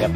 Yep.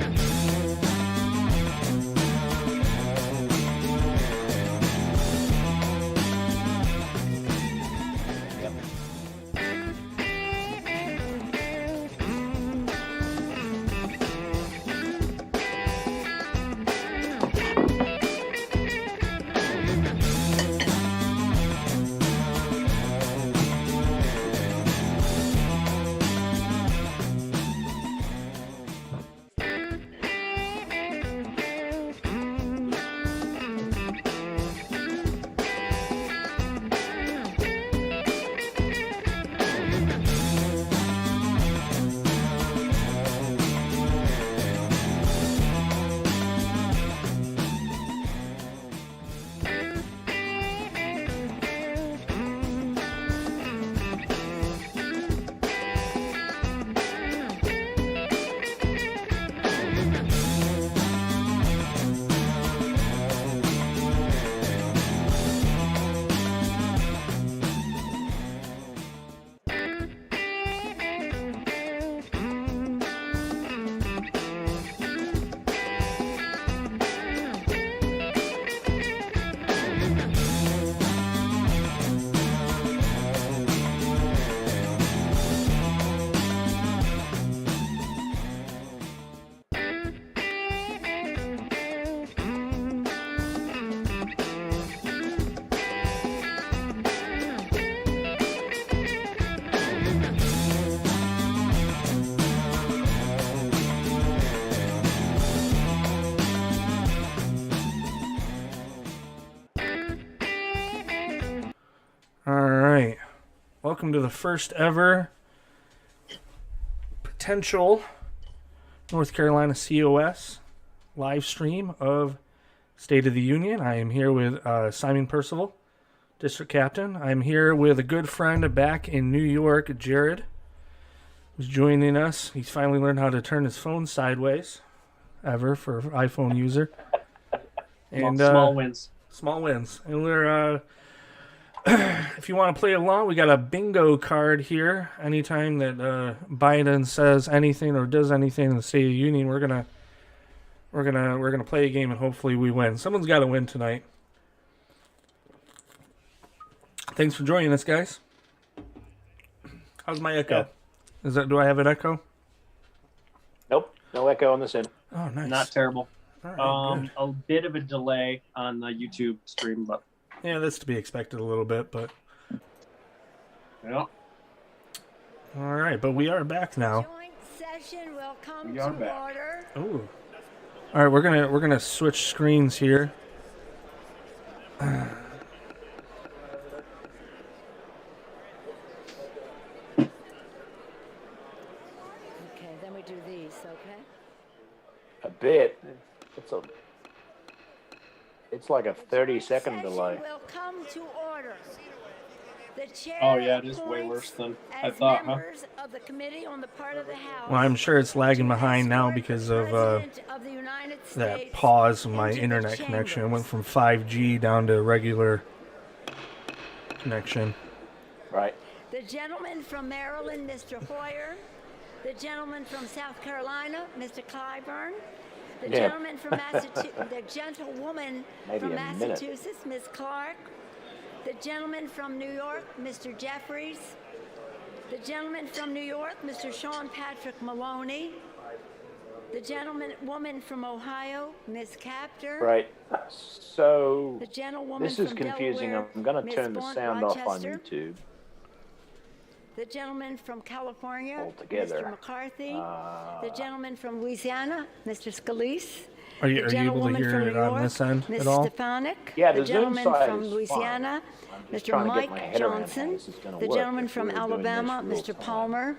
Alright, welcome to the first ever potential North Carolina COS live stream of State of the Union. I am here with Simon Percival, District Captain. I'm here with a good friend back in New York, Jared, who's joining us. He's finally learned how to turn his phone sideways, ever, for an iPhone user. And small wins. Small wins. And we're... if you want to play along, we got a bingo card here. Anytime that Biden says anything or does anything in the State of the Union, we're gonna play a game and hopefully we win. Someone's got to win tonight. Thanks for joining us, guys. How's my echo? Yeah. Do I have an echo? Nope. No echo on this end. Oh, nice. Not terrible. All right, A bit of a delay on the YouTube stream, but yeah, that's to be expected a little bit, but yeah. All right, but we are back now. Joint session will come We are to back. order. Ooh. All right, we're gonna switch screens here. Okay, then we do these, okay? A bit. It's like a 30-second delay. Session will come to order. The chair Oh, yeah, it is way appoints worse than I as thought, huh? members of the committee on the part of the House Well, I'm sure it's lagging behind now escort because the of President of the United that States pause in my into the internet connection. It went chambers. from 5G down to regular connection. Right. The gentleman from Maryland, Mr. Hoyer. The gentleman from South Carolina, Mr. Clyburn. The Yeah. gentleman from Massachusetts, the gentlewoman Maybe from a minute. Massachusetts, Ms. Clark. The gentleman from New York, Mr. Jeffries. The gentleman from New York, Mr. Sean Patrick Maloney. The woman from Ohio, Ms. Capter. Right. So The gentlewoman this is from confusing. Delaware, I'm going to Ms. turn the Blunt sound off on Rochester. YouTube The gentleman from California, altogether. Mr. McCarthy. The gentleman from Louisiana, Mr. Scalise. Are you The able to gentlewoman hear from it New on York, this end Ms. at all? Stefanik. Yeah, the the Zoom gentleman side from is Louisiana, fine. I'm just Mr. trying to get my Mike head around how Johnson. this is gonna The work gentleman if from we were doing Alabama, this Mr. real time. Palmer.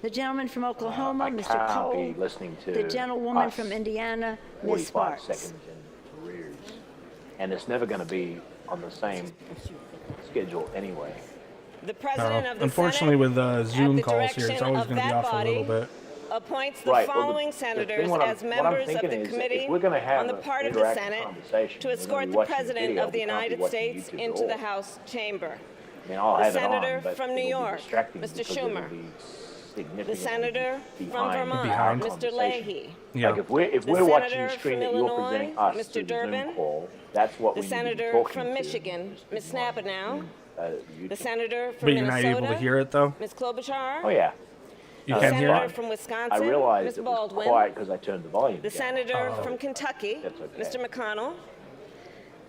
The gentleman from Oklahoma, I Mr. can't Cole. be listening to The gentlewoman us from Indiana, Ms. 45 Sparks. seconds in careers. And it's never going to be on the same schedule anyway. The president of the Unfortunately, Senate, with Zoom at the calls here, it's direction always of going to be that off a little body, bit. appoints the Right, well, following the senators thing what I'm members of thinking the is that committee if we're gonna have on the an part of the interactive Senate conversation, to we're gonna escort be the watching president video, of the we can't be United watching States YouTube at into the all. House chamber. I mean, I'll The have it on, senator but from New it'll be York, distracting Mr. because Schumer. it'll be significantly The senator from behind Vermont, Behind. Mr. conversation. Leahy. Yeah. Like if we're The watching senator the screen from that you're Illinois, presenting us Mr. through the Durbin. Zoom call, that's what The we need to be senator talking from to. Michigan, Ms. Nabanow. The The YouTube. senator from But you're not Minnesota, able to hear it though. Ms. Klobuchar. Oh yeah, You No, can that's hear Senator it. from I Wisconsin, realized Ms. it was Baldwin. quiet because I turned the volume The down. senator Oh. from Kentucky, That's okay. Mr. McConnell.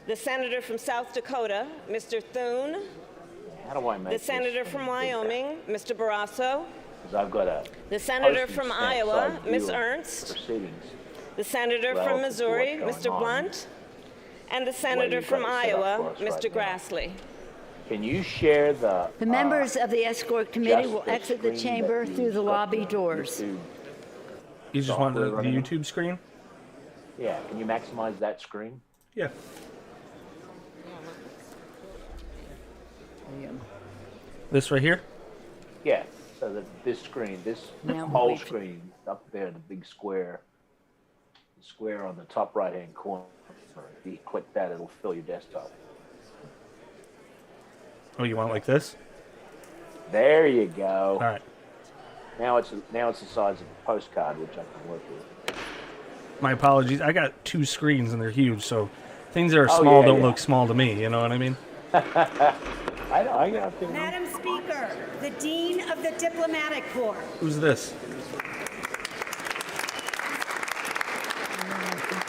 The senator from South Dakota, Mr. Thune. How do I make The senator from Wyoming, Mr. Barrasso. Because I've got a The senator postage from stamp Iowa, side Ms. view of Ernst. proceedings. The senator Relative from to Missouri, what's Mr. going on. Blunt. And the senator you've from got it set up Iowa, for us Mr. right now. Grassley. Can you share the The members of the escort committee just will the exit the screen chamber that through you've the got lobby the doors. YouTube? You just want the Software running. YouTube screen? Yeah, can you maximize that screen? Yeah. This right here? Yeah, so that this screen, this Now we'll whole wait for- screen up there, the big square, the square on the top right-hand corner. If you click that, it'll fill your desktop. Oh, you want it like this? There you go. All right. Now it's the size of a postcard, which I can work with. My apologies. I got two screens and they're huge, so things that are Oh, small yeah, don't yeah. look small to me. You know what I mean? I got to. Madam Speaker, the Dean of the Diplomatic Corps. Who's this?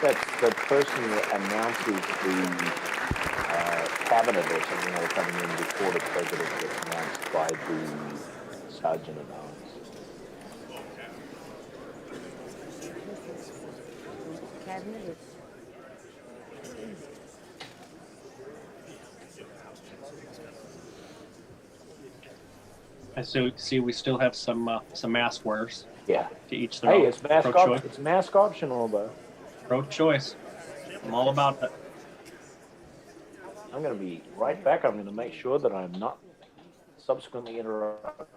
That's the person that announces the cabinet or something that are coming in before the president gets announced by the sergeant at arms. Cabinet is I see we still have some mask wearers. Yeah. To each their Hey, own. it's mask Pro-choice. it's mask optional though. Pro-choice. I'm all about that. I'm going to be right back. I'm going to make sure that I'm not subsequently interrupted.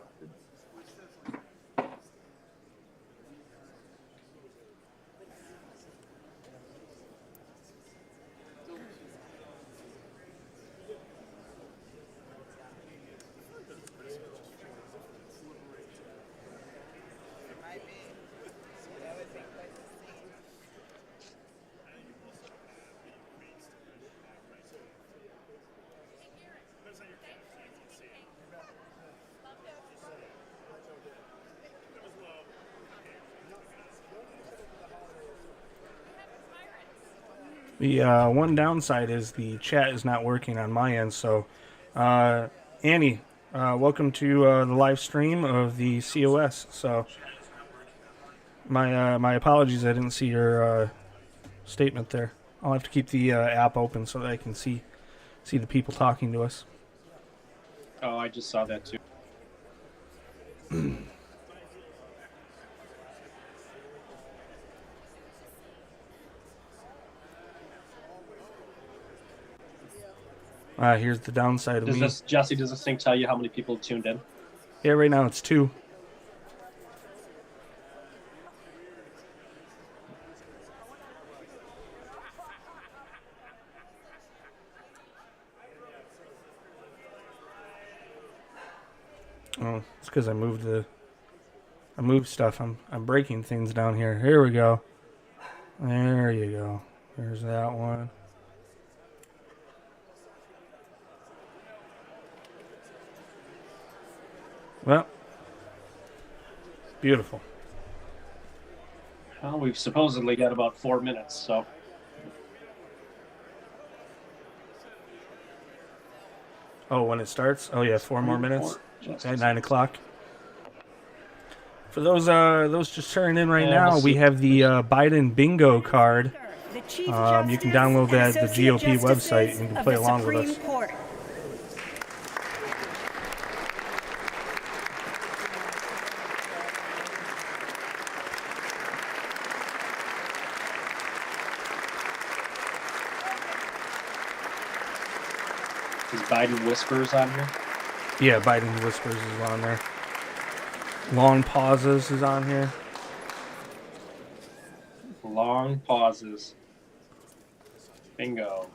The one downside is the chat is not working on my end. So, Annie, welcome to the live stream of the COS. So, my apologies. I didn't see your statement there. I'll have to keep the app open so that I can see the people talking to us. Oh, I just saw that too. Here's the downside of Does me. this, Jesse, does this thing tell you how many people tuned in? Yeah, right now it's 2. Oh, it's because I moved stuff. I'm breaking things down here. Here we go. There you go. There's that one. Well, beautiful. Well, we've supposedly got about 4 minutes, so. Oh, when it starts? Oh yeah, 4 more minutes. At 9 o'clock. For those just turning in right Yeah, now, we'll we see. have the Biden bingo card. The Chief You Justice can download that and at the Associate GOP website Justices and you can of play the along with Supreme us. Court. Is Biden Whispers on here? Yeah, Biden Whispers is on there. Long pauses is on here. Long pauses. Bingo.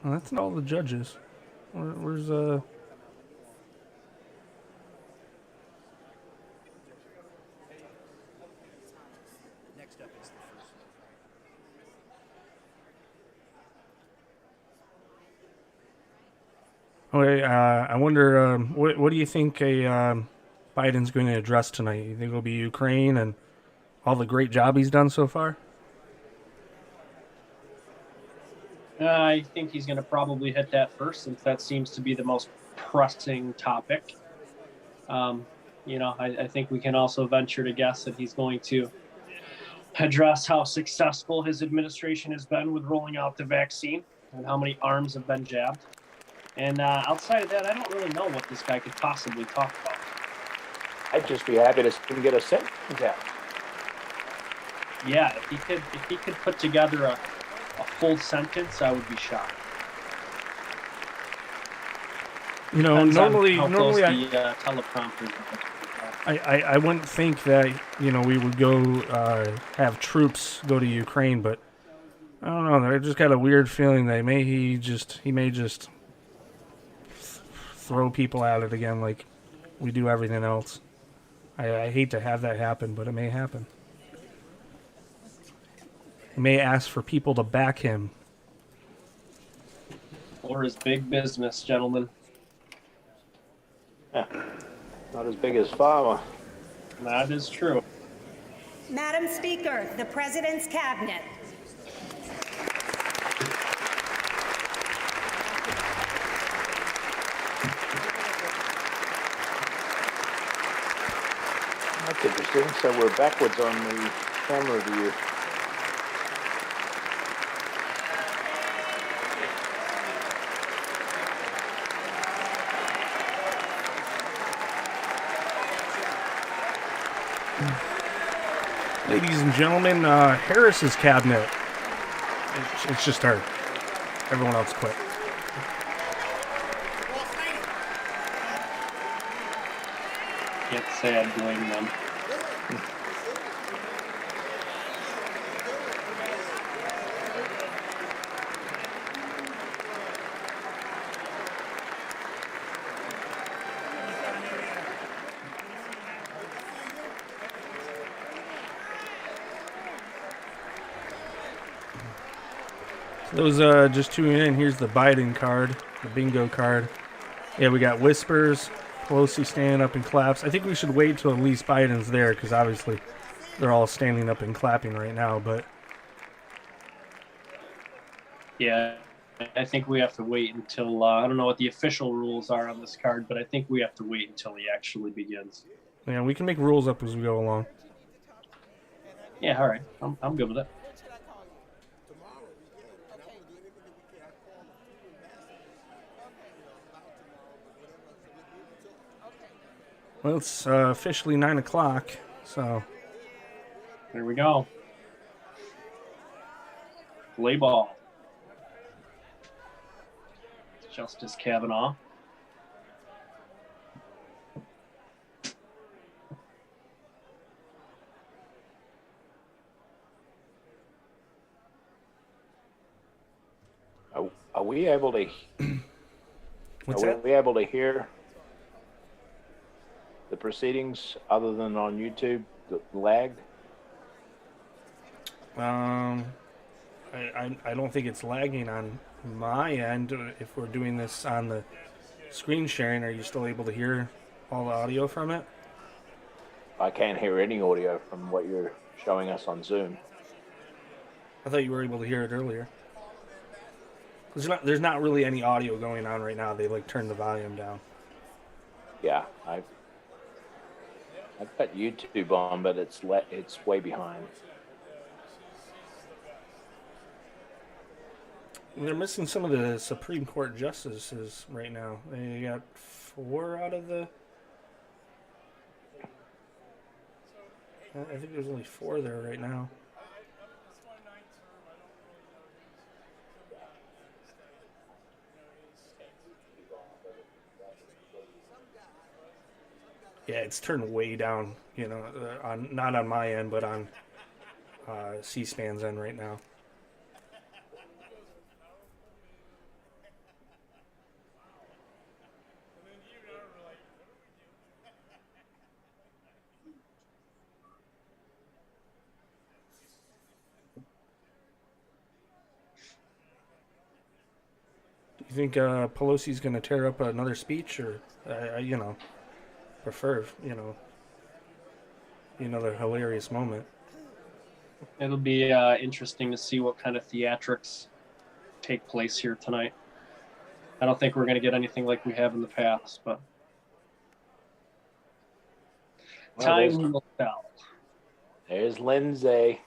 Well, that's not all the judges. Where's Okay, I wonder, what do you think Biden's going to address tonight? You think it'll be Ukraine and all the great job he's done so far? I think he's going to probably hit that first, since that seems to be the most pressing topic. I think we can also venture to guess that he's going to address how successful his administration has been with rolling out the vaccine and how many arms have been jabbed. And outside of that, I don't really know what this guy could possibly talk about. I'd just be happy to see him get a sentence out. Yeah, if he could put together a full sentence, I would be shocked. Depends on normally the teleprompter. I wouldn't think that we would go have troops go to Ukraine, but I don't know. I just got a weird feeling that he may just throw people at it again like we do everything else. I hate to have that happen, but it may happen. He may ask for people to back him. Or his big business, gentlemen. Yeah. Not as big as pharma. That is true. Madam Speaker, the President's Cabinet. That's interesting. So we're backwards on the camera view. Ladies and gentlemen, Harris's cabinet. It's just her. Everyone else quit. Can't say I blame them. Those just tuning in, here's the Biden card, the bingo card. Yeah, we got whispers, Pelosi standing up and claps. I think we should wait till at least Biden's there, because obviously they're all standing up and clapping right now. But Yeah, I think we have to wait until, I don't know what the official rules are on this card, but I think we have to wait until he actually begins. yeah, we can make rules up as we go along. Yeah, all right. I'm good with it. Well, it's officially 9 o'clock, so Here we go. Play ball. Justice Kavanaugh. Are we able to? what's are that? we able to hear the proceedings other than on YouTube? The lagged. I don't think it's lagging on my end. If we're doing this on the screen sharing, are you still able to hear all the audio from it? I can't hear any audio from what you're showing us on Zoom. I thought you were able to hear it earlier. There's not really any audio going on right now. They turned the volume down. Yeah, I've got YouTube on, but it's way behind. They're missing some of the Supreme Court justices right now. They got 4 out of the. I think there's only 4 there right now. Yeah, it's turned way down. Not on my end, but on C-SPAN's end right now. You think Pelosi's going to tear up another speech, or prefer another hilarious moment? It'll be interesting to see what kind of theatrics take place here tonight. I don't think we're going to get anything like we have in the past, but time will tell. There's Lindsay.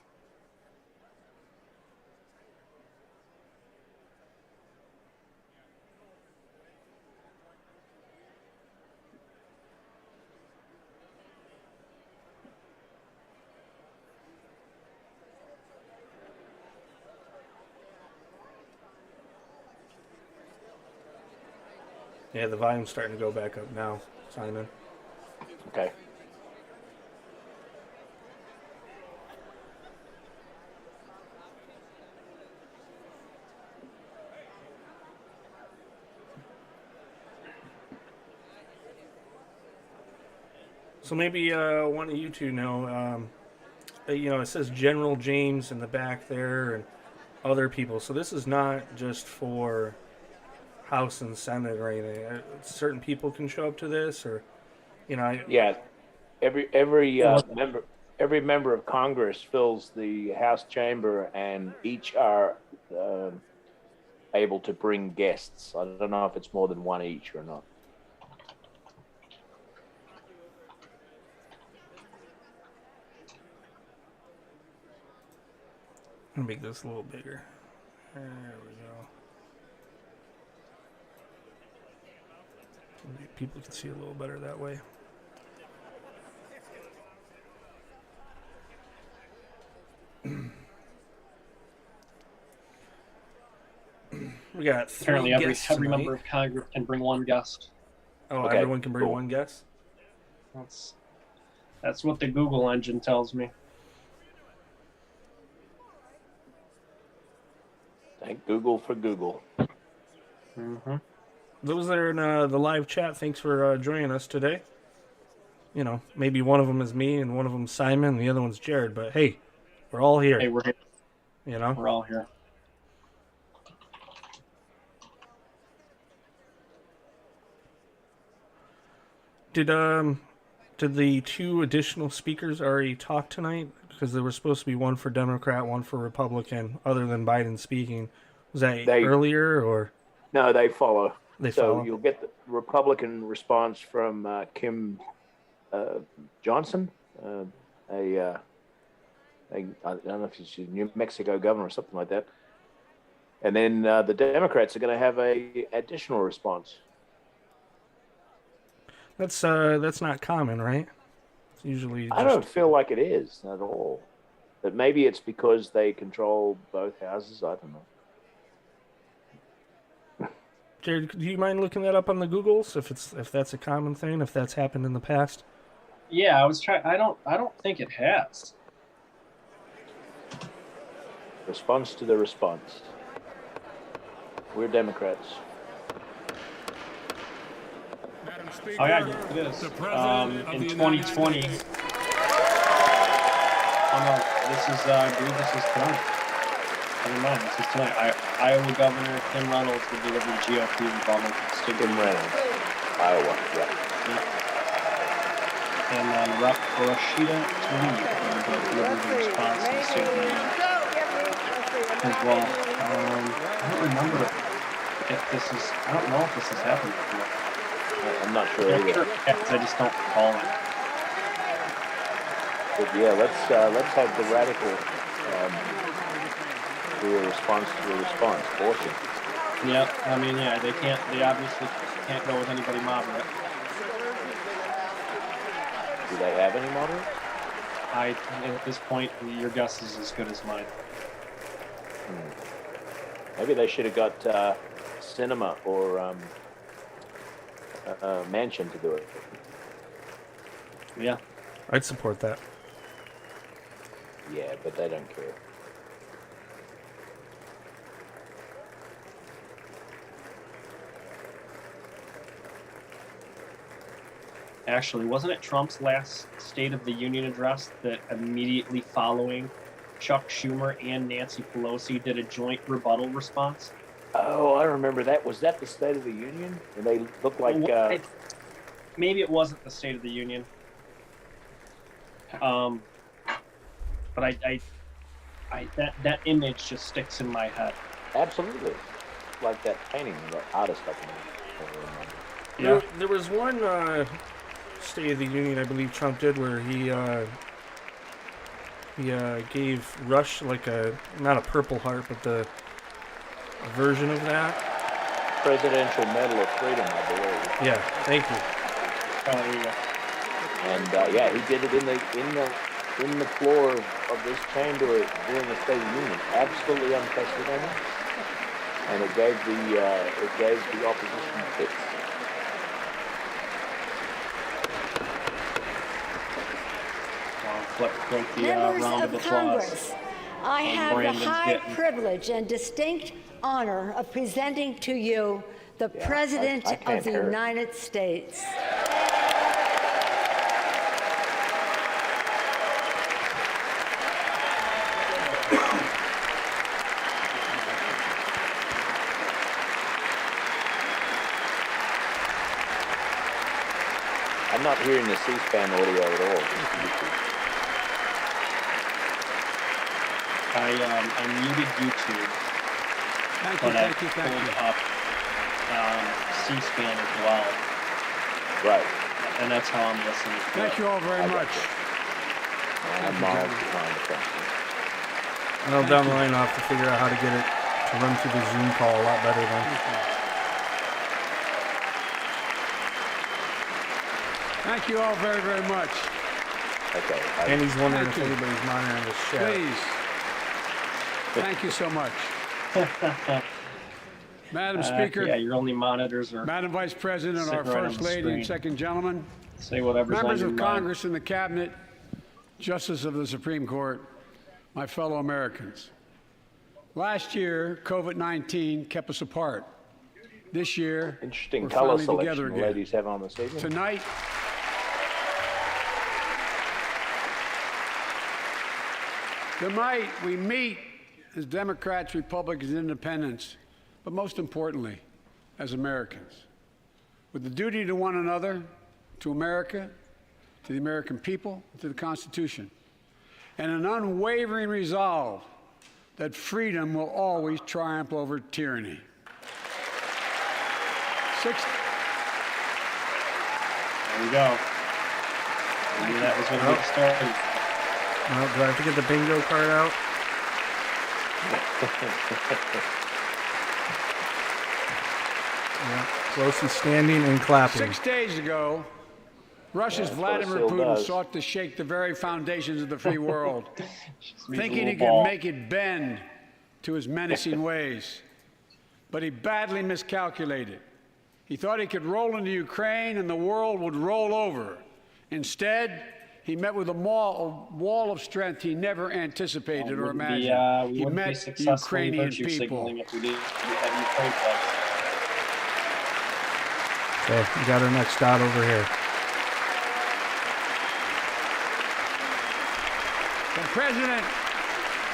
Yeah, the volume's starting to go back up now, Simon. Okay. So maybe one of you two know, it says General James in the back there and other people. So this is not just for House and Senate or anything. Certain people can show up to this, or Yeah, every member of Congress fills the House chamber, and each are able to bring guests. I don't know if it's more than one each or not. I'm gonna make this a little bigger. There we go. Maybe people can see a little better that way. We got three Apparently, guests every tonight. member of Congress can bring one guest. Oh, Okay, everyone can bring cool. one guest? That's what the Google engine tells me. Thank Google for Google. Mm-hmm. Those that are in the live chat, thanks for joining us today. Maybe one of them is me and one of them's Simon and the other one's Jared, but hey, we're all here. Hey, we're here. You know? We're all here. Did the two additional speakers already talk tonight? Because there was supposed to be one for Democrat, one for Republican, other than Biden speaking. Was that earlier or? No, they follow. They so follow. You'll get the Republican response from Kim Johnson, I don't know if she's New Mexico governor or something like that. And then the Democrats are going to have a additional response. That's not common, right? It's usually I don't feel like it is at all. But maybe it's because they control both houses. I don't know. Jared, do you mind looking that up on the Googles if that's a common thing, if that's happened in the past? Yeah, I was trying. I don't think it has. Response to the response. We're Democrats. Oh yeah, it is. In 2020. Oh no, this is I believe this is tonight. Never mind, this is tonight. Iowa Governor Kim Reynolds will deliver GOP rebuttal. Kim Reynolds, Iowa, yeah. And then Rashida Tlaib will deliver the response to the state of the union as well. I don't remember if this is. I don't know if this has happened before. I'm not sure either. I just don't recall it. But yeah, let's have the radical do a response to the response. Awesome. Yeah, I mean, yeah, they obviously can't go with anybody moderate. Do they have any moderate? At this point, your guess is as good as mine. Maybe they should have got Cinema or Manchin to do it. Yeah. I'd support that. Yeah, but they don't care. Actually, wasn't it Trump's last State of the Union address that immediately following Chuck Schumer and Nancy Pelosi did a joint rebuttal response? Oh, I remember that. Was that the State of the Union? And they looked like. Maybe it wasn't the State of the Union. But that image just sticks in my head. Absolutely. Like that painting, the artist, I can Yeah. There was one State of the Union, I believe Trump did, where he gave Rush like not a Purple Heart, but a version of that. Presidential Medal of Freedom, I believe. Yeah, thank you. And yeah, he did it in the floor of this chamber during the State of the Union. Absolutely unprecedented, and it gave the opposition fits. Members round of applause. Congress, I have the Brandon's high getting- privilege and distinct honor of presenting to you the President I can't of the hear it. United States. I'm not hearing the C-SPAN audio at all. I muted YouTube. Thank but I you. pulled up C-SPAN as well, Right. and that's how I'm listening. To Thank you all very much. I'm miles behind the country. Well, down the line, I'll have to figure out how to get it to run through the Zoom call a lot better then. Thank you all very, very much. Okay. And he's wondering Thank if you. anybody's monitoring the chat. Please. Thank you so much. Madam Speaker, yeah, your only monitors are Madam Vice President, our Sit right on First the Lady and screen. Second Gentleman, say whatever's members on your of mind. Congress and the Cabinet, Justice of the Supreme Court, my fellow Americans. Last year, COVID-19 kept us apart. This year, Interesting we're color finally selection together the again. ladies have on this evening. Tonight, we meet as Democrats, Republicans, and Independents, but most importantly, as Americans, with the duty to one another, to America, to the American people, to the Constitution, and an unwavering resolve that freedom will always triumph over tyranny. There we go. I knew that was going to get started. Well, do I have to get the bingo card out? Yeah. Closely standing and clapping. 6 days ago, Russia's that's what it Vladimir still Putin does. sought to shake the very foundations of the free world, thinking he little ball. could make it bend to his menacing ways. But he badly miscalculated. He thought he could roll into Ukraine and the world would roll over. Instead, he met with a wall of strength he never anticipated or imagined. We He wouldn't be met successful in Ukrainian virtue people. signaling if we didn't have Ukraine pledged. Okay, we got our next dot over here. From President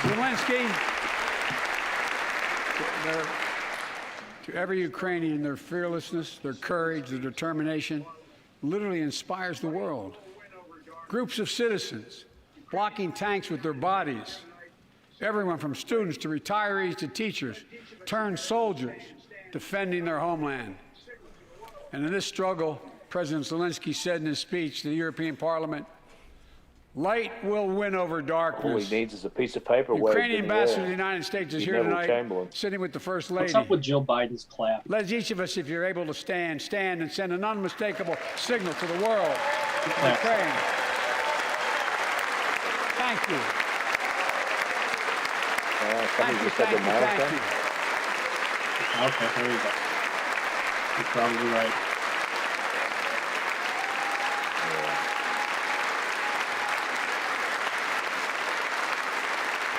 Zelensky to every Ukrainian, their fearlessness, their courage, their determination literally inspires the world. Groups of citizens blocking tanks with their bodies. Everyone from students to retirees to teachers turned soldiers defending their homeland. And in this struggle, President Zelensky said in his speech to the European Parliament, "Light will win over All darkness." he needs is a piece of paper. Ukrainian ambassador to the United States is He's here Neville tonight, Chamberlain. sitting with the First Lady. What's up with Jill Biden's clap? Let each of us, if you're able to stand and send an unmistakable signal to the world. Ukraine. Thank you. Somebody Thank you, just said the thank you, marathon. thank you. Okay, there you go. You're probably right.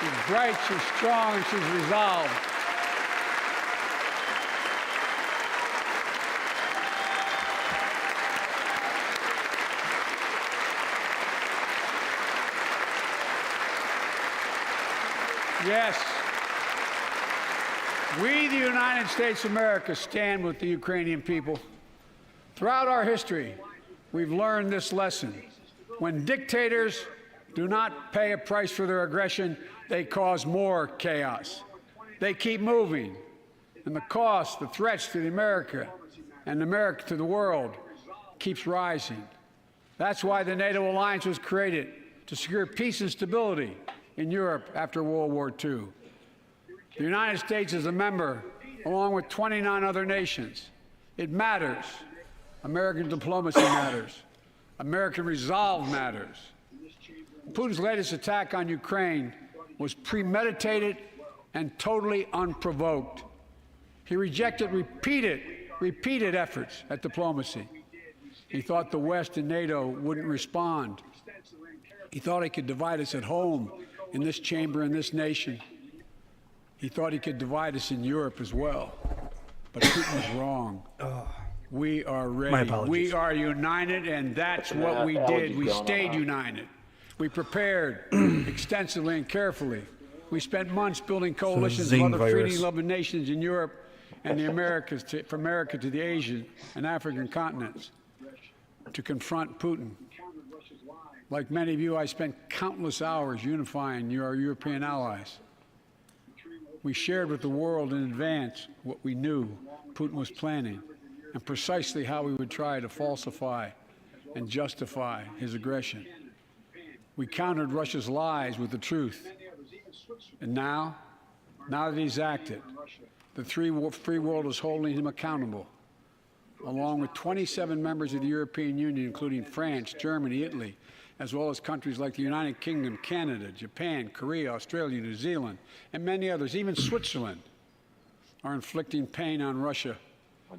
She's bright, she's strong, and she's resolved. Yes. We, the United States of America, stand with the Ukrainian people. Throughout our history, we've learned this lesson. When dictators do not pay a price for their aggression, they cause more chaos. They keep moving, and the cost, the threats to America and America to the world keeps rising. That's why the NATO alliance was created, to secure peace and stability in Europe after World War II. The United States is a member, along with 29 other nations. It matters. American diplomacy matters. American resolve matters. Putin's latest attack on Ukraine was premeditated and totally unprovoked. He rejected repeated efforts at diplomacy. He thought the West and NATO wouldn't respond. He thought he could divide us at home, in this chamber, in this nation. He thought he could divide us in Europe as well. But Putin was wrong. We are ready. We are united, and that's what we did. We stayed united. We prepared extensively and carefully. We spent months building coalitions of other freedom-loving nations in Europe and the Americas, from America to the Asian and African continents, to confront Putin. Like many of you, I spent countless hours unifying our European allies. We shared with the world in advance what we knew Putin was planning and precisely how we would try to falsify and justify his aggression. We countered Russia's lies with the truth. And now that he's acted, the free world is holding him accountable, along with 27 members of the European Union, including France, Germany, Italy, as well as countries like the United Kingdom, Canada, Japan, Korea, Australia, New Zealand, and many others, even Switzerland, are inflicting pain on Russia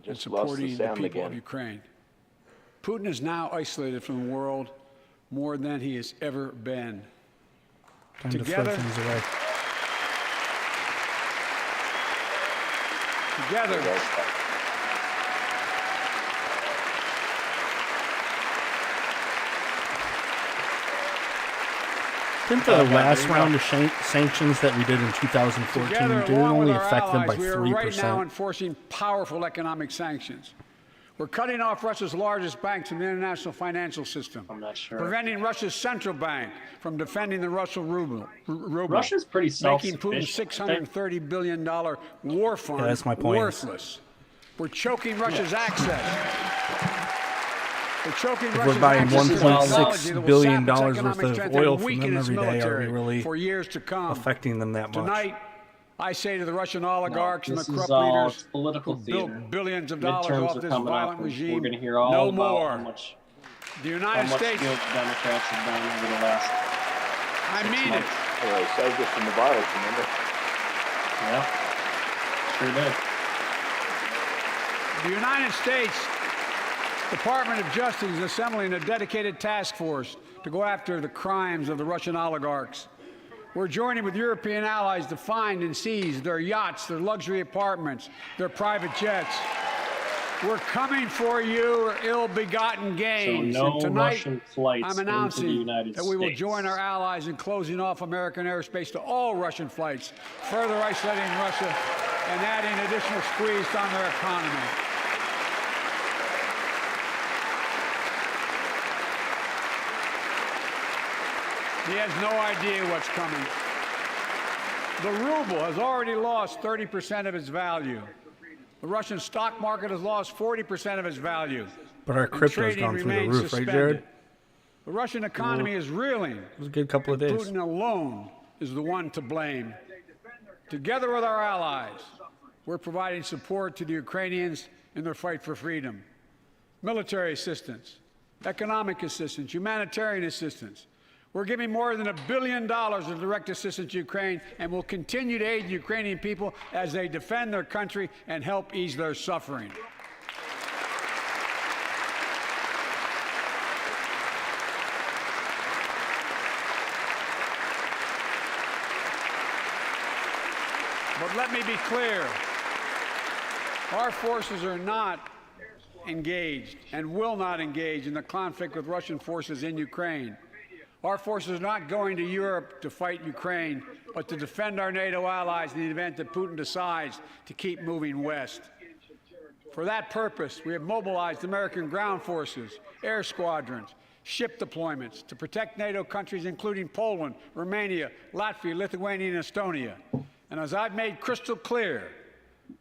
and supporting the people of Ukraine. Putin is now isolated from the world more than he has ever been. Time to throw things away. Together, Didn't the last round of sanctions that we did in 2014 didn't only affect them by 3%? We are right now enforcing powerful economic sanctions. We're cutting off Russia's largest banks from the international financial system. I'm not sure. Preventing Russia's central bank from defending the Russian ruble. Russia's pretty self-sufficient. Making Putin's $630 billion war fund that's my point. worthless. We're choking Russia's access. We're choking If we're buying $1.6 billion worth of oil from them every day, are we really for years to come. affecting them that much? Tonight, I say to the Russian oligarchs and the corrupt leaders who built billions of dollars off this violent regime, we're going to hear all no more. How much The United States. the Democrats have done over the last I mean it. Well, they saved us from the virus, remember? Yeah, sure did. The United States Department of Justice is assembling a dedicated task force to go after the crimes of the Russian oligarchs. We're joining with European allies to find and seize their yachts, their luxury apartments, their private jets. We're coming for your ill-begotten gains. So no and tonight, Russian flights I'm into the announcing United that we will States. join our allies in closing off American airspace to all Russian flights, further isolating Russia and adding additional squeeze on their economy. He has no idea what's coming. The ruble has already lost 30% of its value. The Russian stock market has lost 40% of its value. But our crypto's gone through the roof, right, Jared? The Russian economy is reeling. It was a good couple of days. Putin alone is the one to blame. Together with our allies, we're providing support to the Ukrainians in their fight for freedom. Military assistance, economic assistance, humanitarian assistance. We're giving more than $1 billion of direct assistance to Ukraine, and will continue to aid the Ukrainian people as they defend their country and help ease their suffering. But let me be clear, our forces are not engaged and will not engage in the conflict with Russian forces in Ukraine. Our forces are not going to Europe to fight Ukraine, but to defend our NATO allies in the event that Putin decides to keep moving west. For that purpose, we have mobilized American ground forces, air squadrons, ship deployments to protect NATO countries including Poland, Romania, Latvia, Lithuania, and Estonia. And as I've made crystal clear,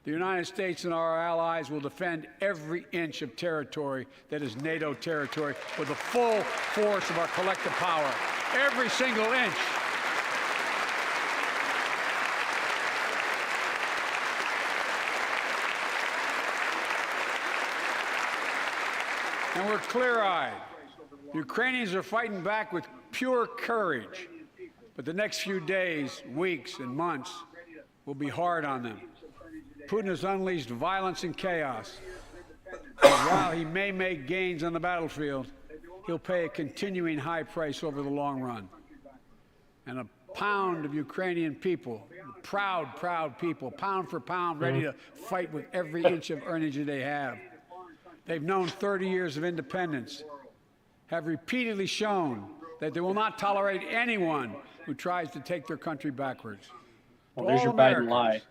the United States and our allies will defend every inch of territory that is NATO territory with the full force of our collective power. Every single inch. And we're clear-eyed. The Ukrainians are fighting back with pure courage. But the next few days, weeks, and months will be hard on them. Putin has unleashed violence and chaos. And while he may make gains on the battlefield, he'll pay a continuing high price over the long run. And a pound of Ukrainian people, proud, proud people, pound for pound, ready to fight with every inch of energy they have. They've known 30 years of independence, have repeatedly shown that they will not tolerate anyone who tries to take their country backwards. Well, there's your Biden lie.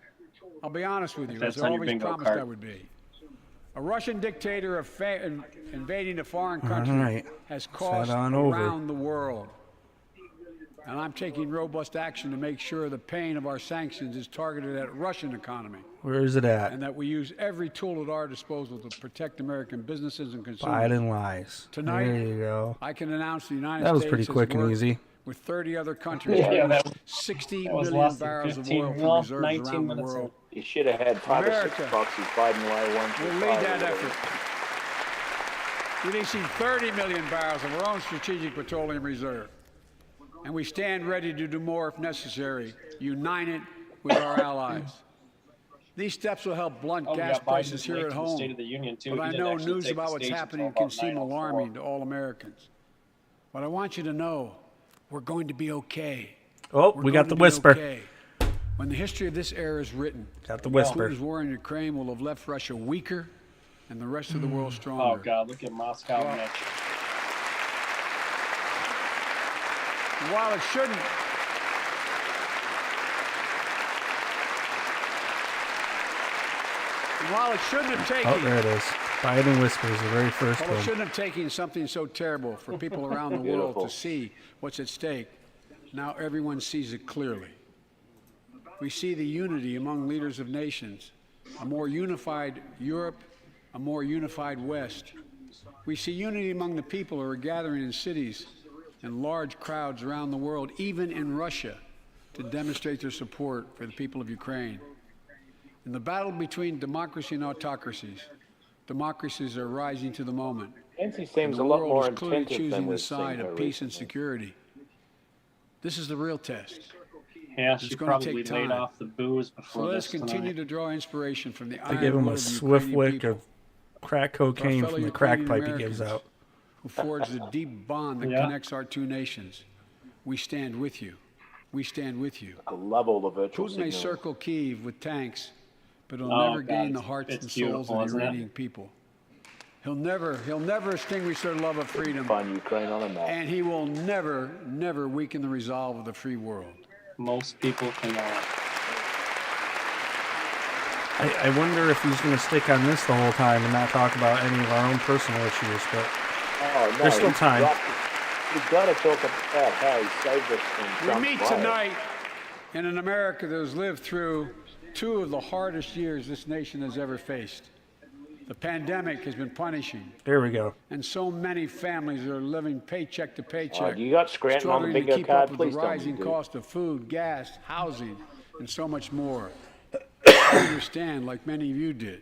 I'll be honest with you, That's as I on your always bingo promised card. I would be. A Russian dictator invading a foreign country has cost around the world. And I'm taking robust action to make sure the pain of our sanctions is targeted at Russian economy. Where is it at? And that we use every tool at our disposal to protect American businesses and consumers. Biden lies. Tonight, there you go. I can announce the United That was States pretty has quick and worked easy. with 30 other countries Yeah, to that use 60 that was million less than barrels of 15, oil from well, reserves 19 around the minutes world. You should have had 5 or 6 America boxes. Biden lie one. We'll lead that effort. Releasing 30 million barrels of our own strategic petroleum reserve. And we stand ready to do more if necessary, united with our allies. These steps will help blunt gas prices here at home. State of the Union too. But I He didn't know actually news take about the what's stage happening until can seem about 9:04. alarming to all Americans. But I want you to know we're going to be okay. Oh, We're we got going the to be whisper. okay. When the history of this era is written, Got the whisper. Putin's war in Ukraine will have left Russia weaker and the rest of the world Oh stronger. God, look at Moscow, Well, Mitch. And while it shouldn't, have taken, Oh, there it is. Biden whispers, the very first well, it one. shouldn't have taken something so terrible for people around the world Beautiful. to see what's at stake. Now everyone sees it clearly. We see the unity among leaders of nations, a more unified Europe, a more unified West. We see unity among the people who are gathering in cities and large crowds around the world, even in Russia, to demonstrate their support for the people of Ukraine. In the battle between democracy and autocracies, democracies are rising to the moment. Nancy And seems the a lot world more is clearly attentive than choosing the we've seen side her of peace and recently. security. This is the real test. Yeah, It's she gonna probably take laid time. off the booze So before let us this continue tonight. to draw inspiration from the They iron give him will a of the swift Ukrainian wick people, of crack cocaine fellow from the crack Ukrainian pipe he gives Americans. out. who forged the deep bond that Yeah. connects our two nations. We stand with you. We stand with you. I love all the virtual Putin may signals. circle Kyiv with tanks, but he'll Oh, never God, gain the it's- hearts it's and souls beautiful, of the isn't it? Iranian people. He'll never extinguish their love of freedom, Find Ukraine on a map. and he will never weaken the resolve of the free world. Most people cannot. I wonder if he's going to stick on this the whole time and not talk about any of our own personal issues, but Oh, no, there's still time. We've got to talk about how he saved us from We Trump's meet riot. tonight in an America that has lived through two of the hardest years this nation has ever faced. The pandemic has been punishing, there we go. and so many families are living paycheck to paycheck, Oh, you got Scranton on the struggling to bingo keep card? up with Please the tell me rising you do. cost of food, gas, housing, and so much more. I understand, like many of you did.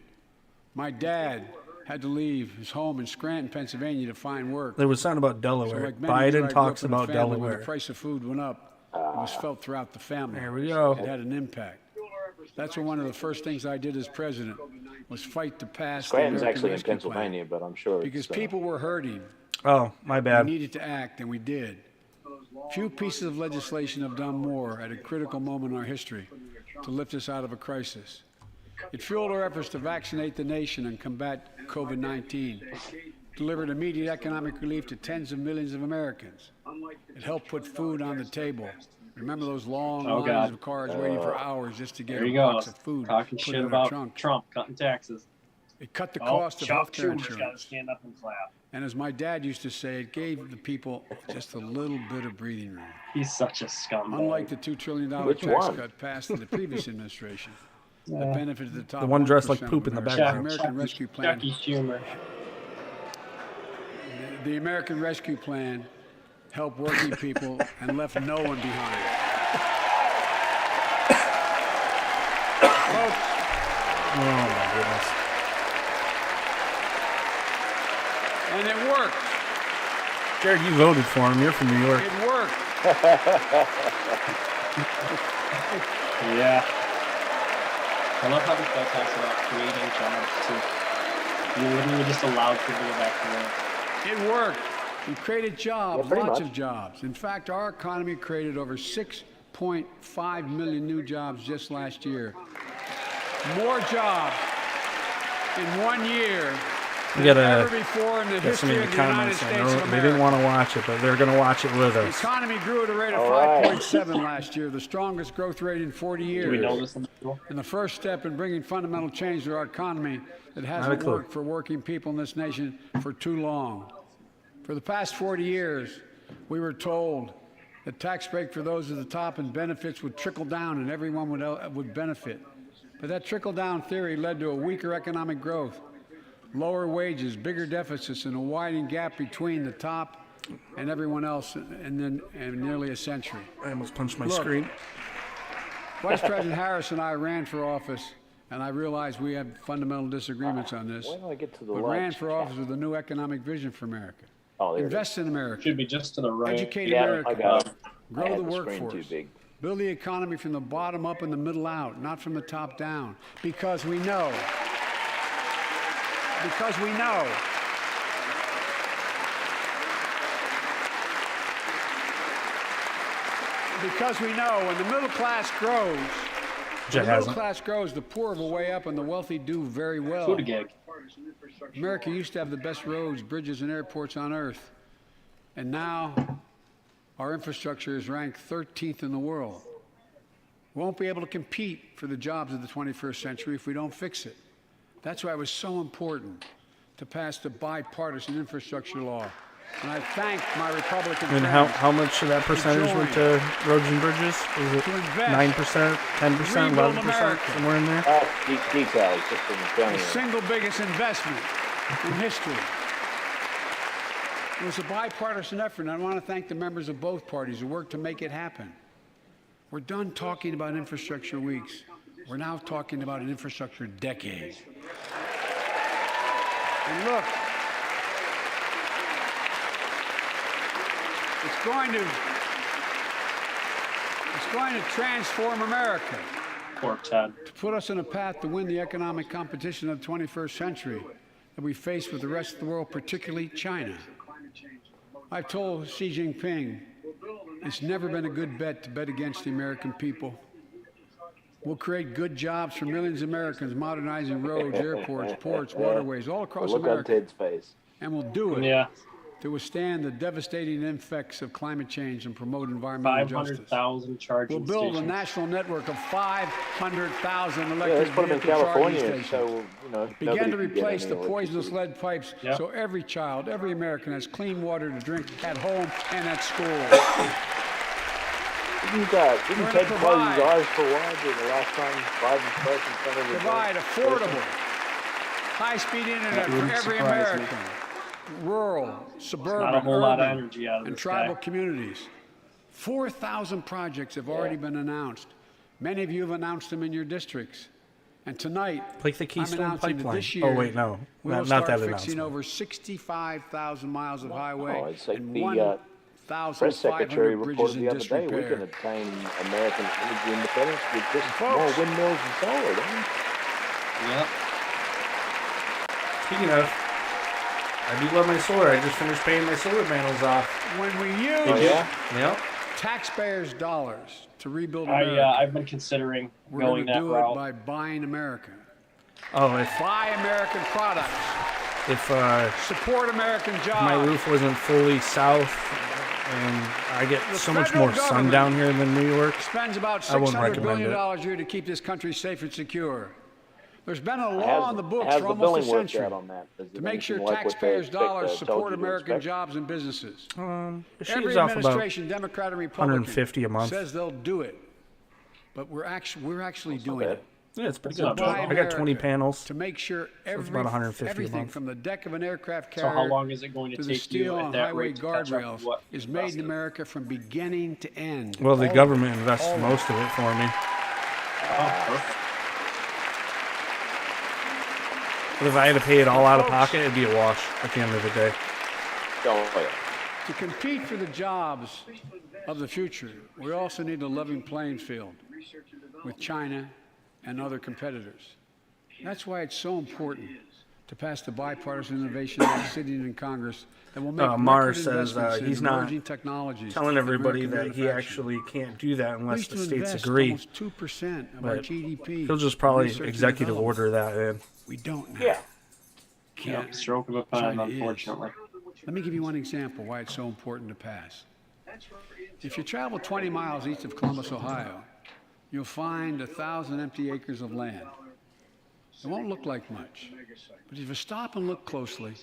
My dad had to leave his home in Scranton, Pennsylvania to find work. There was something about So Delaware. like many of you, I Biden grew talks up in a about family where Delaware. the price of food went up. It was felt throughout the family. There we go. It had an impact. That's one of the first things I did as president was fight to pass the Scranton's American actually in Rescue Plan. Pennsylvania, but I'm sure Because it's, people were hurting. Oh, my We bad. needed to act, and we did. Few pieces of legislation have done more at a critical moment in our history to lift us out of a crisis. It fueled our efforts to vaccinate the nation and combat COVID-19, delivered immediate economic relief to tens of millions of Americans. It helped put food on the table. Remember those long Oh, lines God. of cars waiting for hours just to get There a you go. box of food Talking put shit in their about trunk. Trump cutting taxes. It cut the Oh, cost of Chuck health care Schumer's got to insurance. stand up and clap. And as my dad used to say, it gave the people just a little bit of breathing room. He's such a scumbag. Unlike the $2 trillion Which tax one? cut passed in the previous administration that benefited the top The one dressed like 1% of poop in the Americans. background. The American Rescue Plan. Chucky Schumer. The American Rescue Plan helped working people and left no one behind. Folks, Oh my goodness. and it worked. Jared, you voted for him. You're from New York. It worked. Yeah. I love how the bill talks about creating jobs too. You literally just allowed people to go back to work. It worked. We created jobs, Yeah, pretty lots much. of jobs. In fact, our economy created over 6.5 million new jobs just last year. More jobs in 1 year We than gotta ever before in the Get some history in of the the United comments. I States know of they didn't America. want to watch it, but they're going to watch it with The us. economy grew at a rate of All right. 5.7 last year, the strongest growth rate in 40 years. Do we know this individual? And the first step in bringing fundamental change to our economy that hasn't clue. worked for working people in this nation for too long. For the past 40 years, we were told that tax break for those at the top and benefits would trickle down and everyone would benefit. But that trickle-down theory led to a weaker economic growth, lower wages, bigger deficits, and a widening gap between the top and everyone else in nearly a century. I almost punched my Look. screen. Vice President Harris and I ran for office, and I realize we have fundamental disagreements on this, Why don't I get to the but lunch? ran for office with a new economic vision for America. Oh, there it is. Invest in America. Should be just to the right. Educate Yeah, America. I got it. I Grow had the screen too workforce. big. Build the economy from the bottom up and the middle out, not from the top down. Because we know. Because we know. Because we know when the middle class grows, Jay when the middle hasn't. class grows, the poor will way up and the wealthy do very well. Food gig. America used to have the best roads, bridges, and airports on earth. And now our infrastructure is ranked 13th in the world. We won't be able to compete for the jobs of the 21st century if we don't fix it. That's why it was so important to pass the bipartisan infrastructure law. And I thank my Republican And friends. how much of that percentage went to roads and bridges? Was it To invest. 9%, 10%, Rebuild 11%, America. somewhere in there? Details, just in front The of you. single biggest investment in history. It was a bipartisan effort, and I want to thank the members of both parties who worked to make it happen. We're done talking about infrastructure weeks. We're now talking about an infrastructure decade. And look, it's going to transform America, Poor Ted. to put us on a path to win the economic competition of the 21st century that we face with the rest of the world, particularly China. I've told Xi Jinping it's never been a good bet to bet against the American people. We'll create good jobs for millions of Americans, modernizing roads, airports, ports, waterways, all across Look on America. Ted's face. And we'll do it Yeah. to withstand the devastating effects of climate change and promote environmental justice. 500,000 charging We'll build a stations. national network of 500,000 Yeah, electric let's put them in vehicle charging California, stations. so Begin nobody to can get replace any the poisonous electricity. lead pipes Yep. so every child, every American has clean water to drink at home and at school. Didn't We're Ted gonna close his provide- eyes for a while during the last time Biden spoke in front of the Provide affordable, high-speed internet for wouldn't every surprise me. American. Rural, suburban, Not a whole lot of urban, energy out of and this tribal guy. communities. 4,000 projects have already been announced. Many of you have announced them in your districts. And tonight, Like the I'm Keystone announcing that Pipeline. this year, Oh, wait, no. we Not will start that fixing announcement. over 65,000 miles of highway Oh, it's like and the, press 1,500 secretary bridges reported in the other day, we disrepair. can attain American energy independence with just Folks. more windmills and solar, don't we? Yep. Speaking of, I do love my solar. I just finished paying my solar panels off. When we Oh, use yeah? Yep. taxpayers' dollars to rebuild America, I've been considering we're going going to that do route. it by buying America. Oh, if Buy American products. if Support American jobs. my roof wasn't fully south and I get The so much federal more sun government down here than New York. spends about I wouldn't $600 recommend billion it. a year to keep this country safe and secure. There's been a law How's- on the books how's for the almost a billing worked century out on that? Is it to make sure anything like what they taxpayers' expect, dollars told support you to American expect? jobs and businesses. It Every shaves off about administration, Democrat and Republican, 150 a month. says they'll do it, but we're actually doing bad. it. yeah, it's pretty That's good. not I bad. got 20 America panels. to make sure it's about 150 a everything month. from the deck of an aircraft So carrier how long is it going to to the take you steel at and that highway rate to catch up guardrails with what is you made in invested? America from beginning to end. Well, the All government of it. invests All of most of it for me. Oh, perfect. But if I had to pay it all out of pocket, it'd be a wash at the end of the day. Oh, yeah. To compete for the jobs of the future, we also need a level playing field with China and other competitors. That's why it's so important to pass the bipartisan innovation act sitting in Congress that will make Mars record says investments in he's not emerging technologies. telling and everybody American that he manufacturing. actually can't do that We unless used the to states invest agree. almost 2% of our But GDP. He'll just in probably research and executive development. order that in. We don't now. Yeah. Can't. Yep, stroke of a pen, China is. unfortunately. Let me give you one example why it's so important to pass. If you travel 20 miles east of Columbus, Ohio, you'll find 1,000 empty acres of land. It won't look like much, but if you stop and look closely,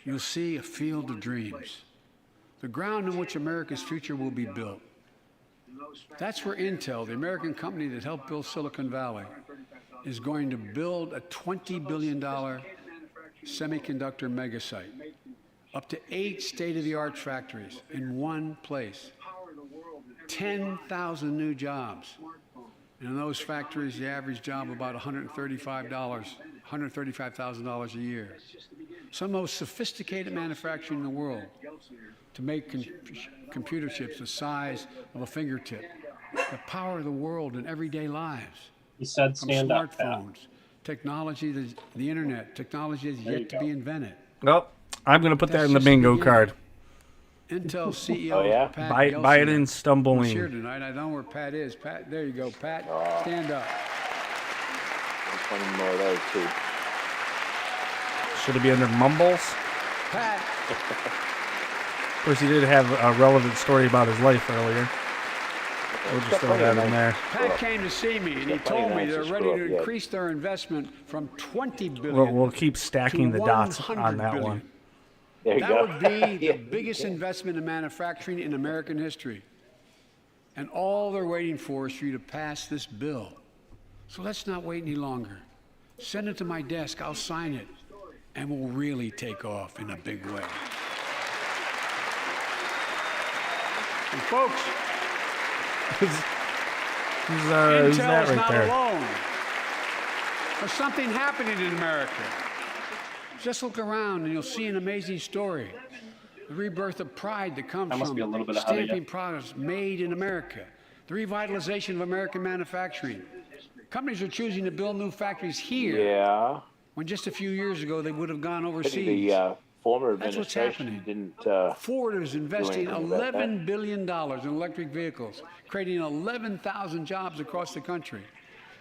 you'll see a field of dreams, the ground on which America's future will be built. That's where Intel, the American company that helped build Silicon Valley, is going to build a $20 billion semiconductor megasite, up to 8 state-of-the-art factories in one place, 10,000 new jobs. And in those factories, the average job about $135,000 a year. Some of the most sophisticated manufacturing in the world to make computer chips the size of a fingertip, the power of the world in everyday lives. He said From stand up, Pat. smartphones, technology, the internet, technology that's There you yet to go. be invented. Well, I'm going to put that That's in the just the bingo beginning. card. Intel CEO Oh, yeah? Pat Buy it Gelsinger in is here stumbling. tonight. I don't know where Pat is. Pat, there you go. Pat, stand up. There's plenty more of those, too. Should it be under mumbles? Pat, Of course, he did have a relevant story about his life earlier. We'll just throw that in there. Pat came to see me and he told me they're ready to Yeah. increase their investment from $20 billion We'll keep stacking to the dots on $100 that billion. one. There you That go. would be Yeah. the biggest investment in manufacturing in American history. And all they're waiting for is for you to pass this bill. So let's not wait any longer. Send it to my desk. I'll sign it. And we'll really take off in a big way. And folks, Who's Intel that is right not there? alone. There's something happening in America. Just look around and you'll see an amazing story. The rebirth of pride that comes That must from be a little bit ahead of you. stamping products made in America. The revitalization of American manufacturing. Companies are choosing to build new factories here Yeah. when just a few years ago they would have gone I think overseas. the former That's what's administration happening. didn't. Ford is investing anything about that. $11 billion in electric vehicles, creating 11,000 jobs across the country.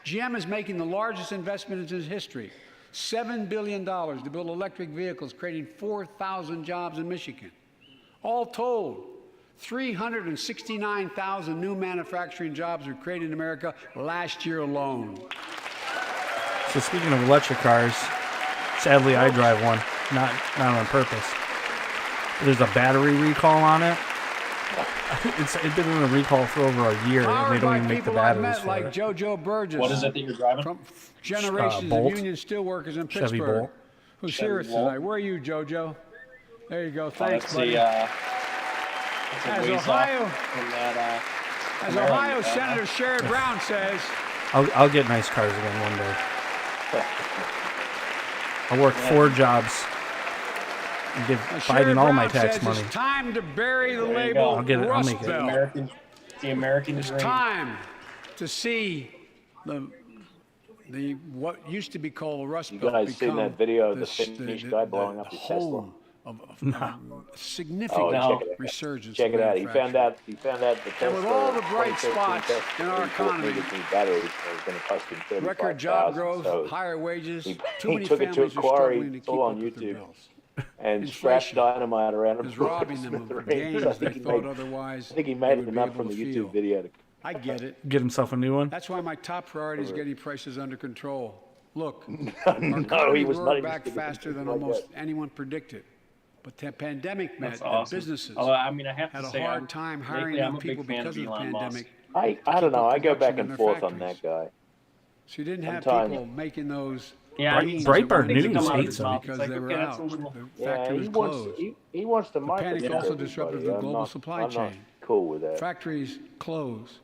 GM is making the largest investment in its history, $7 billion to build electric vehicles, creating 4,000 jobs in Michigan. All told, 369,000 new manufacturing jobs were created in America last year alone. So speaking of electric cars, sadly I drive one, not on purpose. There's a battery recall on it. It's been in a recall for over a year, and Powered they don't by even make the people I've batteries met for like it. JoJo Burgess. What is it that you're driving? From generations Bolt. of union steelworkers in Chevy Pittsburgh, Bolt. who's Chevy here with us Bolt. tonight. Where are you, JoJo? There you go. Oh, Thanks, that's buddy. that's As a ways Ohio- off from that, As Camaro Ohio you have, Senator Sherrod Brown says, I'll get nice cars again one day. I'll work 4 jobs and give Biden Sherrod all my Brown tax says money. it's time to bury the There you label go. I'll get it. I'll Rust make it. The Belt. American It's dream. time to see the what used to be called the Rust You Belt guys seen become that video of the s- Finnish guy blowing up the his Tesla? home of significant Oh, No. check it out. resurgence. Check of it out. He manufacturing. found out the Tesla. And with all the bright 2013 spots Tesla in our economy, needed new batteries. It was going to cost him $35,000. Record job growth, So higher wages, he too many took it to a families are quarry. struggling to It's keep all up on with their YouTube. bills. and strapped dynamite around him. is robbing them of gains they thought otherwise. I think he they made would it be up able from to the feel. YouTube video. I get it. Get himself a new one. That's why my top priority is getting prices under control. Look, No, our he economy was not roared even back thinking faster than like almost that. anyone predicted. But the pandemic meant That's that awesome. businesses Although, I mean, I have had to a say, hard time hiring lately, I'm enough a big people fan of because of the Elon Musk. pandemic. I don't know. I go back production in and their forth on factories. that guy. So you didn't have Sometimes- people making those Yeah, beans Breitbart that wanted to News come out hates him. because It's like, they were okay, that's out. a little- The Yeah, factory was closed. he wants to The market panic to also everybody. disrupted the I'm global not- supply I'm not chain. cool with that. Factories close.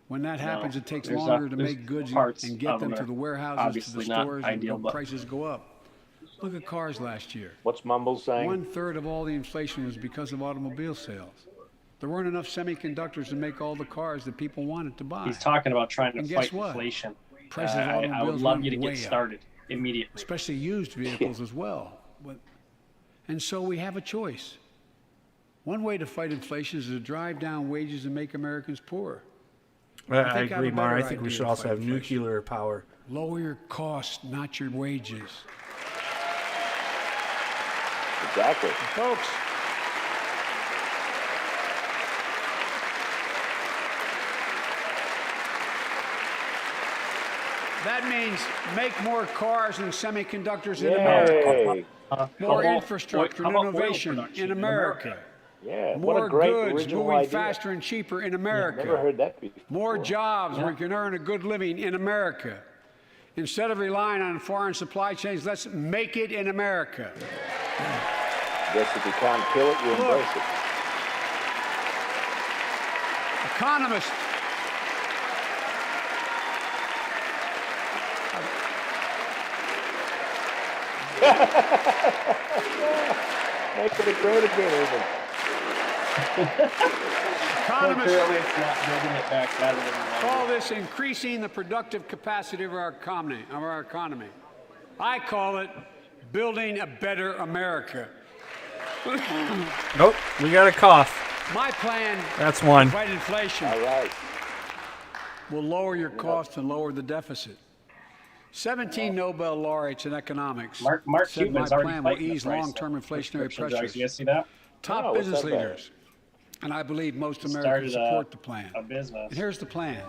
When that happens, it takes there's longer to there's make goods parts and get of them them to are the warehouses, to the obviously not stores, ideal, and but- prices go up. Look at cars last year. What's Mumble saying? 1/3 of all the inflation was because of automobile sales. There weren't enough semiconductors to make all the cars that people wanted to buy. He's talking about trying to And guess fight what? inflation. Prices of I would automobiles love went you to way get up. started immediately. Especially used vehicles as well. And so we have a choice. One way to fight inflation is to drive down wages and make Americans poorer. I think I have agree, a Mar. I better think we idea should of also have fighting inflation. nuclear power. Lower your costs, not your wages. Exactly. Folks, that means make more cars and semiconductors in America. Yay. More How about infrastructure oil- and how about oil innovation production in in America. Yeah. What More a great goods original moving idea. faster and cheaper in Never America. heard that before. More jobs where you can earn a good living in America. Instead of relying on foreign supply chains, let's make it in America. Guess if you can't kill it, you embrace it. Economists Make it great again, even. economists Clearly, it's not building it back better than call this increasing the productive capacity of our economy. I call it building a better America. Nope, we got a cough. My plan That's one. to fight inflation All right. will lower your costs and lower the deficit. 17 Nobel laureates in economics Mark said my Cuban's already plan will fighting the ease price long-term of inflationary prescription drugs. pressures. You guys see that? Top Oh, what's business that about? leaders, and I believe most Started Americans support the plan. a business, And here's the plan.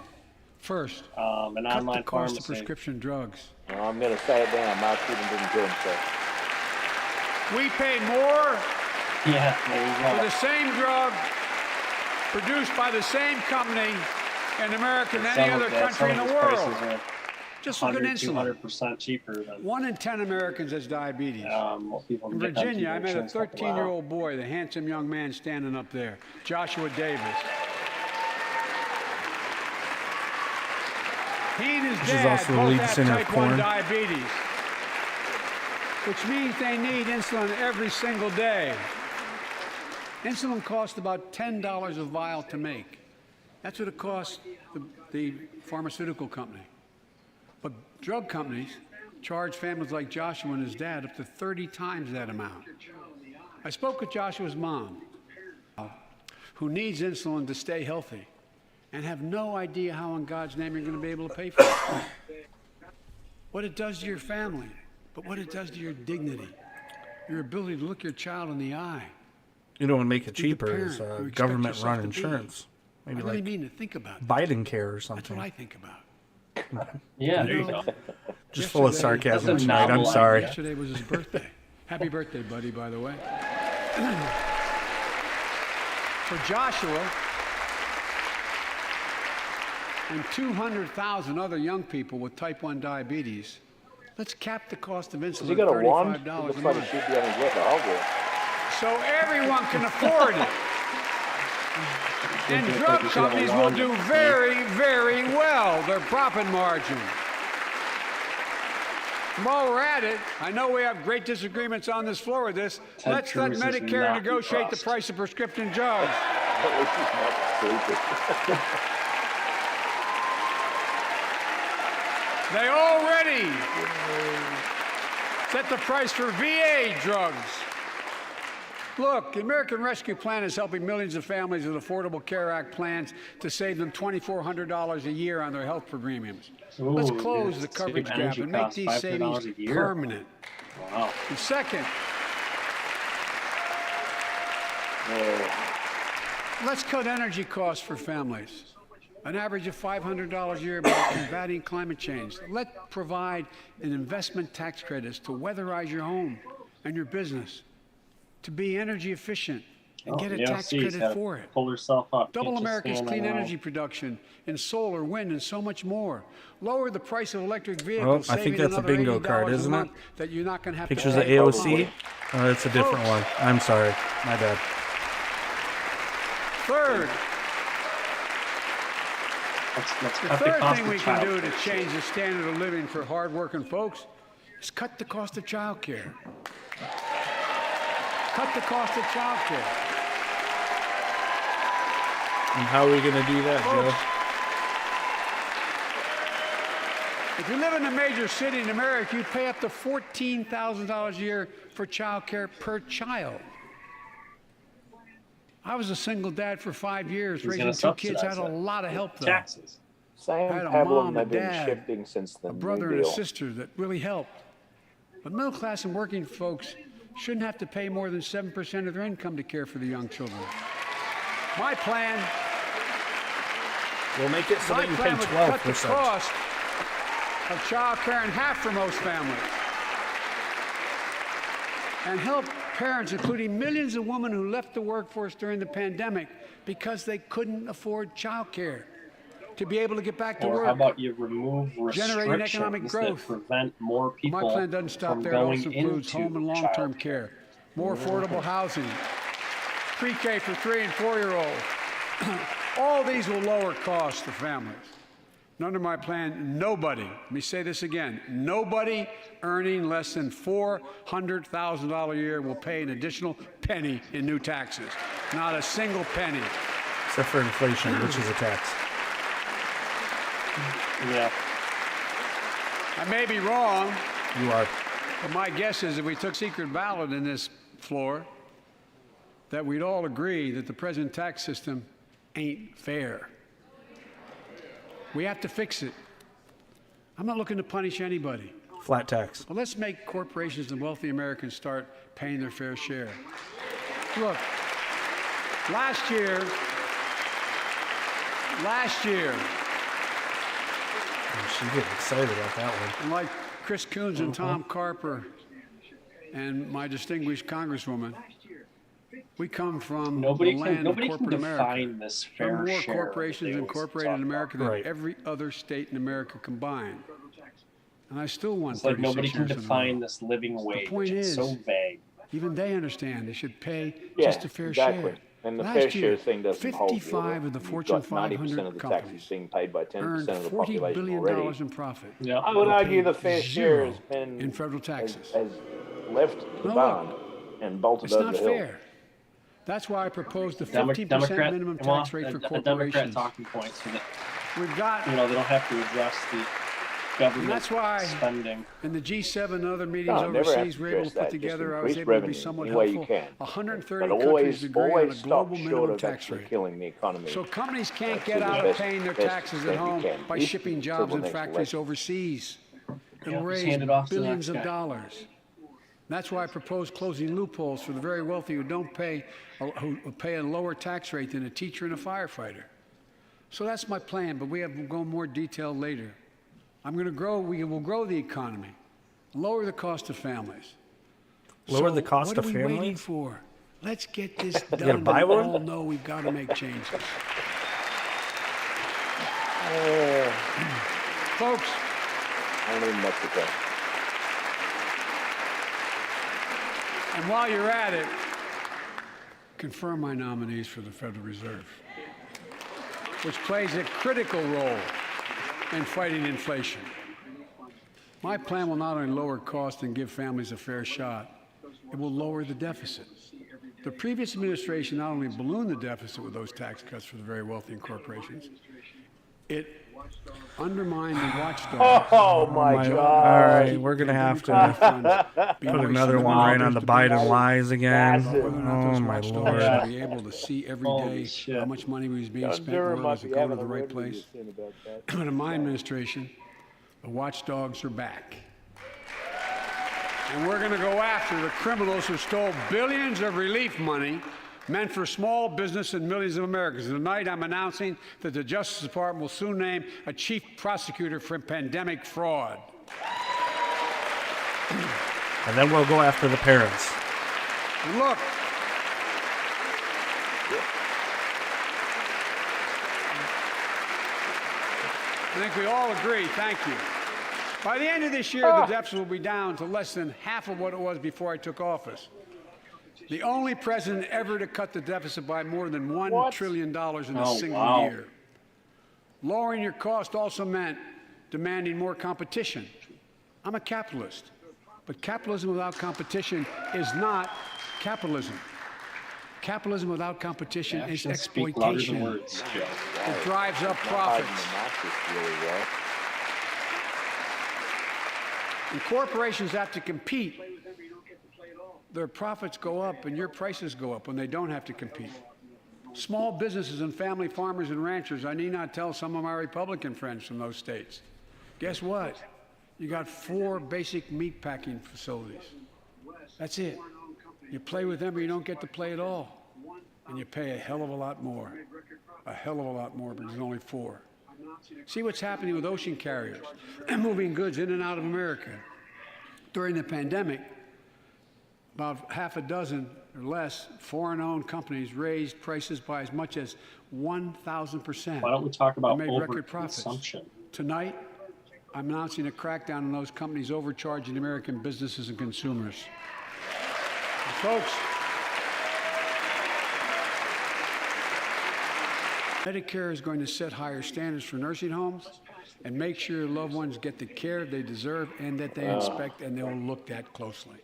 First, an cut the online cost of pharmacy. prescription drugs. Well, I'm going to say it down. Mark Cuban didn't kill himself. We pay more Yeah, for there the you same drug produced by the same company in America go. than any other country in the world. Just look at 100, insulin. 200% cheaper than 1 in 10 Americans has diabetes. what people In can get on Virginia, I met a insurance company. 13-year-old boy, the handsome young man standing up there, Joshua Davis. He and his Which is dad also the both lead have singer of type 1 Korn. diabetes, which means they need insulin every single day. Insulin costs about $10 a vial to make. That's what it costs the pharmaceutical company. But drug companies charge families like Joshua and his dad up to 30 times that amount. I spoke with Joshua's mom, who needs insulin to stay healthy, and have no idea how in God's name you're going to be able to pay for it. What it does to your family, but what it does to your dignity, your ability to look your child in the eye. You know what would make it Be the cheaper parent is you expect government-run yourself to be. insurance. Maybe I really like mean to think about it. Biden care or That's something. what I think about. Yeah, there you go. Just full of Yesterday- sarcasm That's a tonight. I'm novel sorry. idea. Yesterday was his birthday. Happy birthday, buddy, by the way. For Joshua and 200,000 other young people with type 1 diabetes, let's cap the cost of Has insulin he at got a wand? $35 It a looks like month, he should be on his way to Hogwarts. so everyone can afford it. And drug companies will do very, very well, their profit margin. While we're at it, I know we have great disagreements on this floor with this. Ted Let's let Cruz is Medicare not negotiate the impressed. price of prescription drugs. At least he's not stupid. They already set the price for VA drugs. Look, the American Rescue Plan is helping millions of families with Affordable Care Act plans to save them $2,400 a year on their health premiums. Let's Ooh, close dude, the coverage save gap energy and make costs these $500 savings a year. permanent. Wow. And second, Let's cut energy costs for families. An average of $500 a year by combating climate change. Let's provide an investment tax credits to weatherize your home and your business, to be energy efficient and get a tax credit for it. Pull herself up. Double America's clean energy production in solar, wind, and so much more. Lower the price of electric vehicles. I think that's a bingo card, isn't it? That you're not going to have Pictures to of AOC? Oh, that's a different one. I'm sorry. My bad. Third, The third thing we can do to change the standard of living for hardworking folks is cut the cost of child care. Cut the cost of child care. And how are we going to do that, Joe? If you live in a major city in America, you pay up to $14,000 a year for child care per child. I was a single dad for 5 years, raising 2 kids. I had a lot of help, though. Taxes. Same I had a problem mom, they've a been dad, shifting since the a New brother and a Deal. sister that really helped. But middle class and working folks shouldn't have to pay more than 7% of their income to care for the young children. My plan, We'll make it so that you pay would cut the 12%. cost of child care in half for most families. And help parents, including millions of women who left the workforce during the pandemic because they couldn't afford child care, to be able to get back to Or work. how about you remove Generating economic restrictions growth. that prevent more people My plan doesn't stop from there. It going also includes into home and long-term childcare. care, more affordable housing, pre-K for 3- and 4-year-olds. All these will lower costs to families. And under my plan, nobody, let me say this again, nobody earning less than $400,000 a year will pay an additional penny in new taxes. Not a single penny. Except for inflation, which is a tax. Yeah. I may be wrong, You are. but my guess is if we took secret ballot in this floor, that we'd all agree that the present tax system ain't fair. We have to fix it. I'm not looking to punish anybody. Flat tax. But let's make corporations and wealthy Americans start paying their fair share. Look, last year, Oh, she getting excited about that one. and like Chris Coons and Tom Carper and my distinguished Congresswoman, we come from Nobody the can land of corporate define America. this There are fair more share. corporations that they incorporated always in talk America about. than Right. every other state in America combined. And I still want It's like 36 nobody can years in a row. define this living wage. point It's is, so vague. Even they understand they should pay Yeah, just a fair exactly. share. And the Last fair share year, thing doesn't hold. 55 of the You've Fortune got 90% 500 of the companies taxes being paid by 10% earned of the $40 population billion already. in profit. Yeah. I would argue the paid fair share zero has been in federal taxes. has left the No, barn look, and bolted It's over not the hill. fair. That's why I proposed the 50% Democrat minimum well, tax rate for a Democrat corporations. talking point so that We've got, they don't have to address the and government that's why spending. in the G7 and other meetings No, never have overseas, to we're able address to put that. together, Just I was increase able to be revenue somewhat any way you helpful. can. 130 But countries agree on a always global stop minimum short of tax actually rate. killing the economy. So companies can't To get the out of best- paying their best taxes at extent you home can. by If shipping until jobs the and next factories election. overseas. Yeah, It'll just raise hand it off to the billions next of guy. dollars. That's why I propose closing loopholes for the very wealthy who don't pay, who pay a lower tax rate than a teacher and a firefighter. So that's my plan, but we'll go in more detail later. We will grow the economy, lower the cost of families. Lower So the cost of What are we waiting families? for? Let's get this gotta done. buy We one? all know we've got to make changes. Folks, Only in Mexico. and while you're at it, confirm my nominees for the Federal Reserve, which plays a critical role in fighting inflation. My plan will not only lower costs and give families a fair shot, it will lower the deficit. The previous administration not only ballooned the deficit with those tax cuts for the very wealthy and corporations, it undermined the watchdog. Oh my All God! right, we're going to have to put another one right on the Biden lies again. Oh, my Lord. Should be able to see every Holy day shit. how much money was being John spent, Durham where might was it be going to having the a right remedy place. soon about that. But in my administration, the watchdogs are back. And we're going to go after the criminals who stole billions of relief money meant for small business and millions of Americans. And tonight, I'm announcing that the Justice Department will soon name a chief prosecutor for pandemic fraud. And then we'll go after the parents. And look, I think we all agree, thank you. By the end of this year, the deficit will be down to less than half of what it was before I took office. The only president ever to cut the deficit by more than $1 trillion in a single year. Lowering your cost also meant demanding more competition. I'm a capitalist, but capitalism without competition is not capitalism. Capitalism without competition is exploitation. Words, it drives up profits. And corporations have to compete. Their profits go up and your prices go up when they don't have to compete. Small businesses and family farmers and ranchers, I need not tell some of my Republican friends from those states. Guess what? You got 4 basic meat packing facilities. That's it. You play with them or you don't get to play at all. And you pay a hell of a lot more. A hell of a lot more, because there's only 4. See what's happening with ocean carriers and moving goods in and out of America. During the pandemic, about half a dozen or less foreign-owned companies raised prices by as much as 1,000%. Why don't we talk about made record profits. overconsumption? Tonight, I'm announcing a crackdown on those companies overcharging American businesses and consumers. And folks, Medicare is going to set higher standards for nursing homes and make sure your loved ones get the care they deserve and that they inspect and they'll look at closely.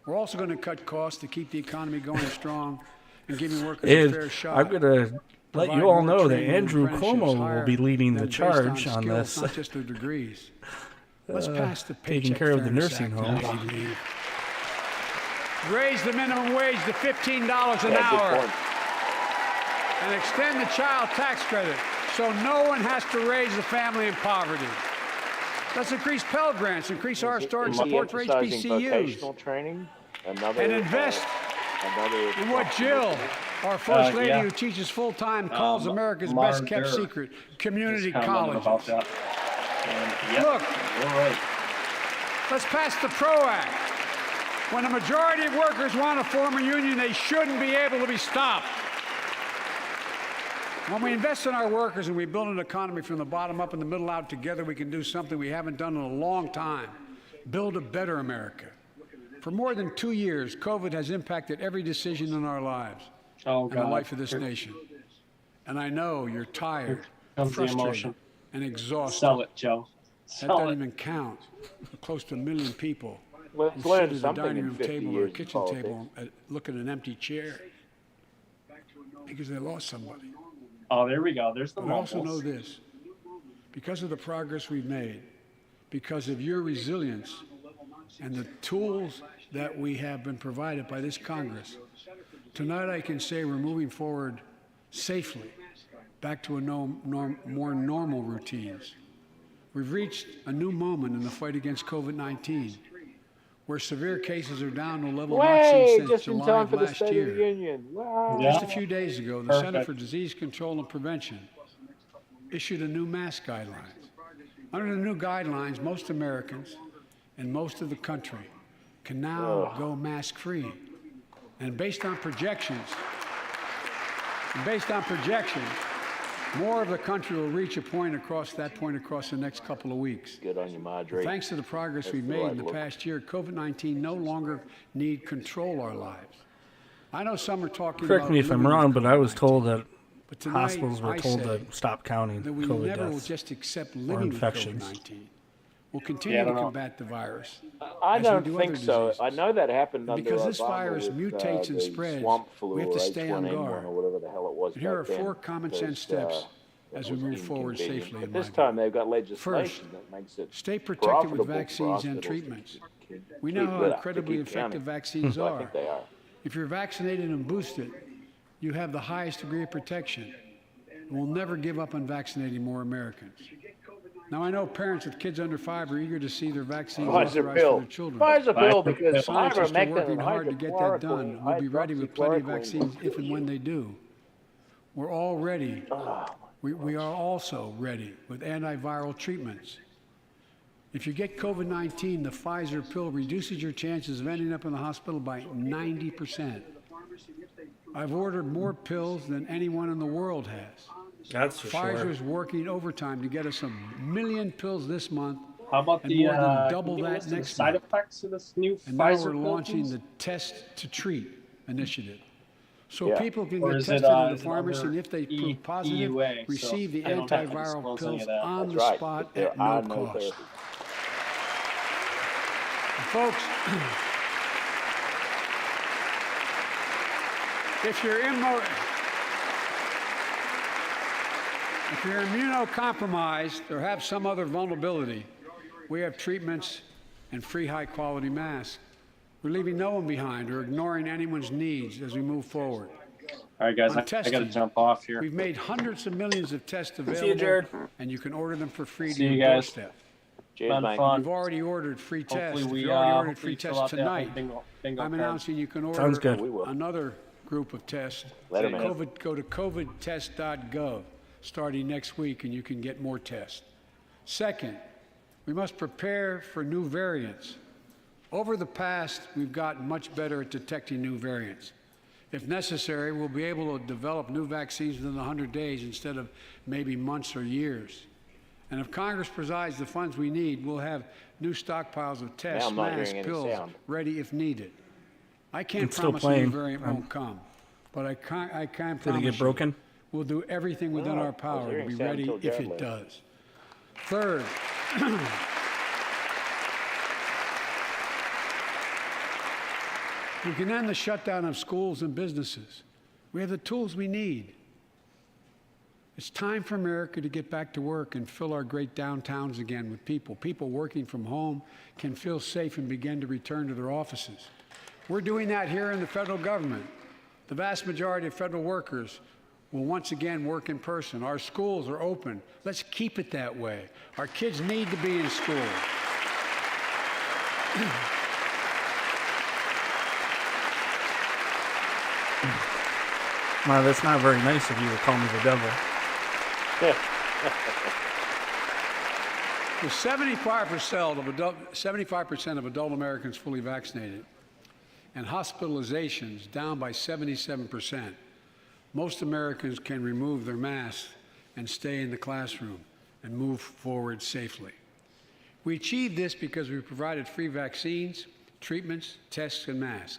We're also going to cut costs to keep the economy going strong and giving workers a fair shot. I'm going to let you all know that Andrew Cuomo will be leading the charge on this. Not just their degrees. Let's pass the taking care of the nursing homes. Raise the minimum wage to $15 an hour. And extend the child tax credit so no one has to raise a family in poverty. Let's increase Pell Grants, increase our historic support for HBCUs. Training, and invest in what Jill, our First Lady who teaches full-time, calls America's best-kept secret, community colleges. Look, let's pass the PRO Act. When a majority of workers want to form a union, they shouldn't be able to be stopped. When we invest in our workers and we build an economy from the bottom up and the middle out together, we can do something we haven't done in a long time. Build a better America. For more than 2 years, COVID has impacted every decision in our lives and the life of this nation. And I know you're tired, frustrated, and exhausted. Sell it, Joe. That doesn't even count. Close to 1 million people Well, who sit at a dining room table or a kitchen table and look at an empty chair because they lost somebody. Oh, there we go. There's the mumbles. I also know this. Because of the progress we've made, because of your resilience and the tools that we have been provided by this Congress, tonight I can say we're moving forward safely back to a more normal routines. We've reached a new moment in the fight against COVID-19, where severe cases are down to a level not seen since July of last year. Wow. Just a few days ago, the Center for Disease Control and Prevention issued a new mask guidelines. Under the new guidelines, most Americans and most of the country can now go mask-free. And based on projections, more of the country will reach a point across the next couple of weeks. Good on you, Marjorie. Thanks to the progress we've made in the past year, COVID-19 no longer need control our lives. I know some are talking about... Correct me if I'm wrong, but I was told that hospitals were told to stop counting that we COVID never will deaths just accept or living with infections. COVID-19. We'll continue to combat the virus. I don't think so. I know that happened under because this Obama virus with, mutates and the spreads, swamp flu we have to stay on H1N1 guard. or whatever the hell it was. And here are back then, 4 common sense steps as we move forward inconvenient. safely. But this time they've got legislation First, that makes it stay protected with profitable for vaccines and hospitals treatments. to We know keep how it up, incredibly to keep effective counting. vaccines So I are. think they are. If you're vaccinated and boosted, you have the highest degree of protection. And we'll never give up on vaccinating more Americans. Now, I know parents with kids under 5 are eager to see their vaccines Pfizer authorized for pill. their children. Pfizer pill because Scientists are ivermectin working and hard to get that done. hydroxychloroquine. We'll be ready with plenty of hydroxychloroquine vaccines will if kill and you. when they do. We're all ready. Oh, We are also ready with antiviral treatments. If you get COVID-19, the Pfizer pill reduces your chances of ending up in the hospital by 90%. I've ordered more pills than anyone in the world has. That's for Pfizer's sure. working overtime to get us 1 million pills this month. How about And the more than double can you give that us the next side month. effects of this new And now Pfizer we're pill, launching please? the Test to Treat initiative. So Yeah. people can Or get is it, tested at a is it pharmacy, under and if they prove positive, EUA, so receive the they don't have to antiviral disclose any pills of that. on that's the right. spot But there at no are no cost. therapies. Folks, if you're immunocompromised or have some other vulnerability, we have treatments and free high-quality masks. We're leaving no one behind or ignoring anyone's needs as we move forward. All right, guys, On I got to testing, jump off here. We've made hundreds of millions of tests available, See you, Jared. and you can order them for free See to you your guys. doorstep. Cheers, Been mate. fun. We've already ordered free tests. Hopefully If we you already ordered hopefully free fill out tests that whole tonight, bingo I'm card. announcing you can order Sounds good. We will. another group of tests. Later, man. Go to covidtest.gov starting next week, and you can get more tests. Second, we must prepare for new variants. Over the past, we've gotten much better at detecting new variants. If necessary, we'll be able to develop new vaccines within 100 days instead of maybe months or years. And if Congress provides the funds we need, we'll have new stockpiles of tests, I'm not masks, hearing any pills sound. ready if needed. I can't It's still promise a new playing. variant won't come, but I can Did promise it get broken? we'll do everything within No, I our was power to hearing be sound ready until if Jared it left. does. Third, we can end the shutdown of schools and businesses. We have the tools we need. It's time for America to get back to work and fill our great downtowns again with people. People working from home can feel safe and begin to return to their offices. We're doing that here in the federal government. The vast majority of federal workers will once again work in person. Our schools are open. Let's keep it that way. Our kids need to be in school. No, that's not very nice of you to call me the devil. With 75% of adult Americans fully vaccinated and hospitalizations down by 77%, most Americans can remove their masks and stay in the classroom and move forward safely. We achieved this because we provided free vaccines, treatments, tests, and masks.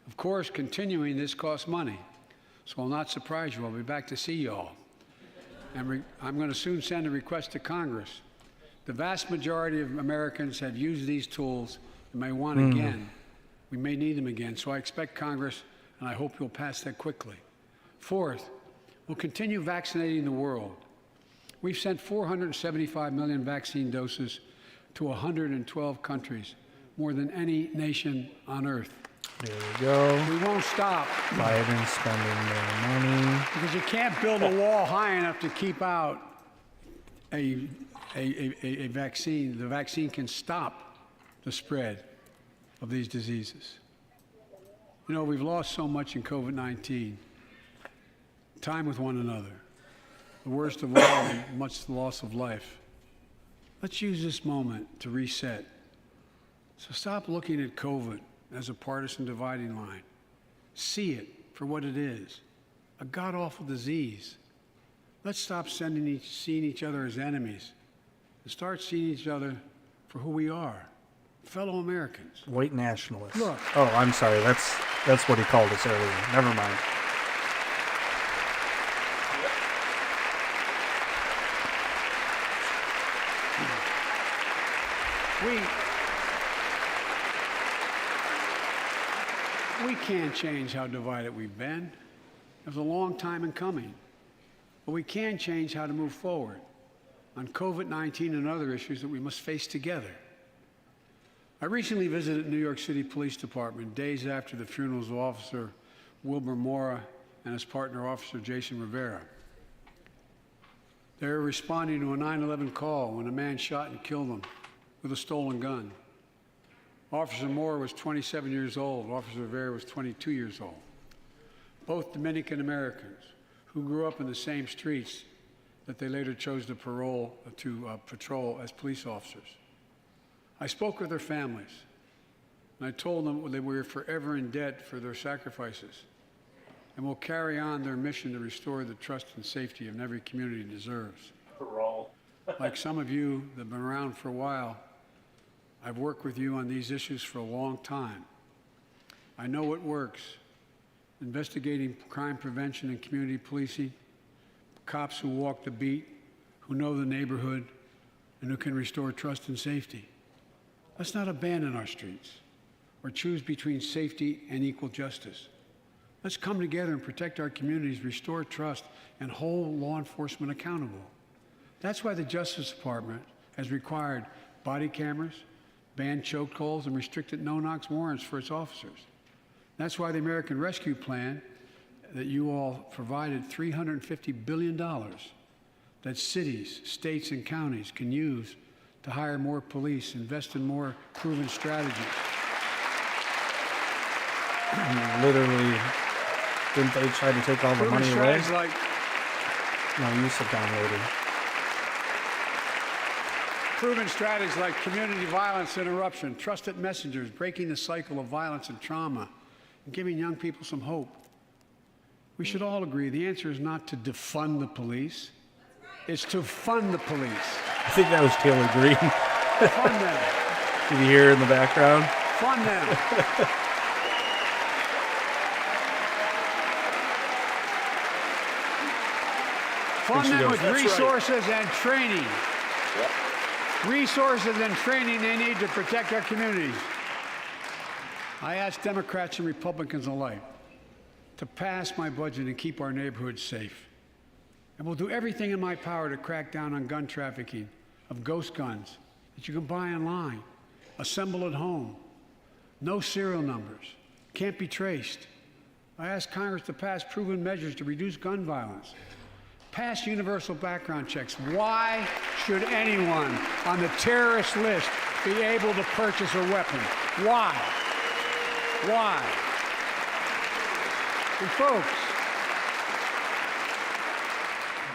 Of course, continuing this costs money, so I'll not surprise you. I'll be back to see you all. And I'm going to soon send a request to Congress. The vast majority of Americans have used these tools and may want again. We may need them again, so I expect Congress, and I hope you'll pass that quickly. Fourth, we'll continue vaccinating the world. We've sent 475 million vaccine doses to 112 countries, more than any nation on earth. There we go. We won't stop Biden spending more money. because you can't build a wall high enough to keep out a vaccine. The vaccine can stop the spread of these diseases. You know, we've lost so much in COVID-19. Time with one another. The worst of all, much the loss of life. Let's use this moment to reset. So stop looking at COVID as a partisan dividing line. See it for what it is, a god-awful disease. Let's stop seeing each other as enemies and start seeing each other for who we are, fellow Americans. White nationalists. Look. Oh, I'm sorry. That's what he called us earlier. Never mind. We can't change how divided we've been. It was a long time in coming. But we can change how to move forward on COVID-19 and other issues that we must face together. I recently visited New York City Police Department days after the funerals of Officer Wilbur Mora and his partner, Officer Jason Rivera. They were responding to a 9/11 call when a man shot and killed them with a stolen gun. Officer Moore was 27 years old. Officer Rivera was 22 years old. Both Dominican Americans who grew up in the same streets that they later chose to patrol as police officers. I spoke with their families, and I told them that we were forever in debt for their sacrifices, and will carry on their mission to restore the trust and safety of every community deserves. Parole. Like some of you that have been around for a while, I've worked with you on these issues for a long time. I know what works. Investigating crime prevention and community policing, cops who walk the beat, who know the neighborhood, and who can restore trust and safety. Let's not abandon our streets or choose between safety and equal justice. Let's come together and protect our communities, restore trust, and hold law enforcement accountable. That's why the Justice Department has required body cameras, banned chokeholds, and restricted no-knock warrants for its officers. That's why the American Rescue Plan that you all provided $350 billion that cities, states, and counties can use to hire more police, invest in more proven strategies. Literally, didn't they try to take all the money away? Like, No, you sit down later. proven strategies like community violence interruption, trusted messengers, breaking the cycle of violence and trauma, and giving young people some hope. We should all agree the answer is not to defund the police. It's to fund the police. I think that was Taylor Green. Fund them. Did you hear in the background? Fund them. Fund them with resources and training. Resources and training they need to protect our communities. I ask Democrats and Republicans alike to pass my budget and keep our neighborhoods safe. And we'll do everything in my power to crack down on gun trafficking of ghost guns that you can buy online, assemble at home, no serial numbers, can't be traced. I ask Congress to pass proven measures to reduce gun violence. Pass universal background checks. Why should anyone on the terrorist list be able to purchase a weapon? Why? Why? And folks,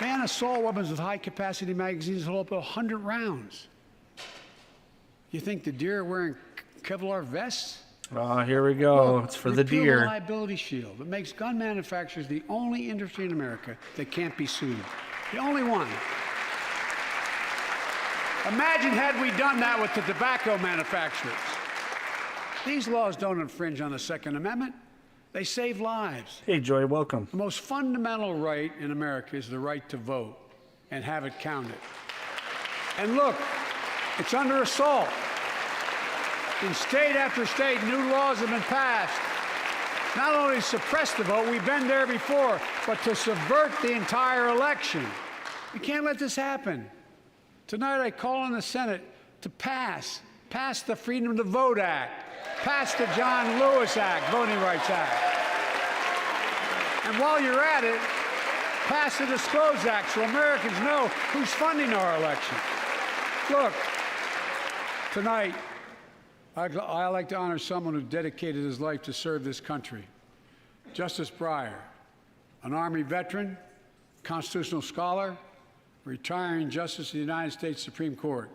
ban assault weapons with high-capacity magazines that hold up to 100 rounds. You think the deer are wearing Kevlar vests? Oh, here we go. Look, It's for the repeal deer. The liability shield that makes gun manufacturers the only industry in America that can't be sued. The only one. Imagine had we done that with the tobacco manufacturers. These laws don't infringe on the Second Amendment. They save lives. Hey, Joy, welcome. The most fundamental right in America is the right to vote and have it counted. And look, it's under assault. In state after state, new laws have been passed. Not only to suppress the vote, we've been there before, but to subvert the entire election. We can't let this happen. Tonight, I call on the Senate to pass the Freedom to Vote Act, pass the John Lewis Act, Voting Rights Act. And while you're at it, pass the Disclose Act so Americans know who's funding our elections. Look, tonight, I like to honor someone who dedicated his life to serve this country. Justice Breyer, an Army veteran, constitutional scholar, retiring Justice of the United States Supreme Court.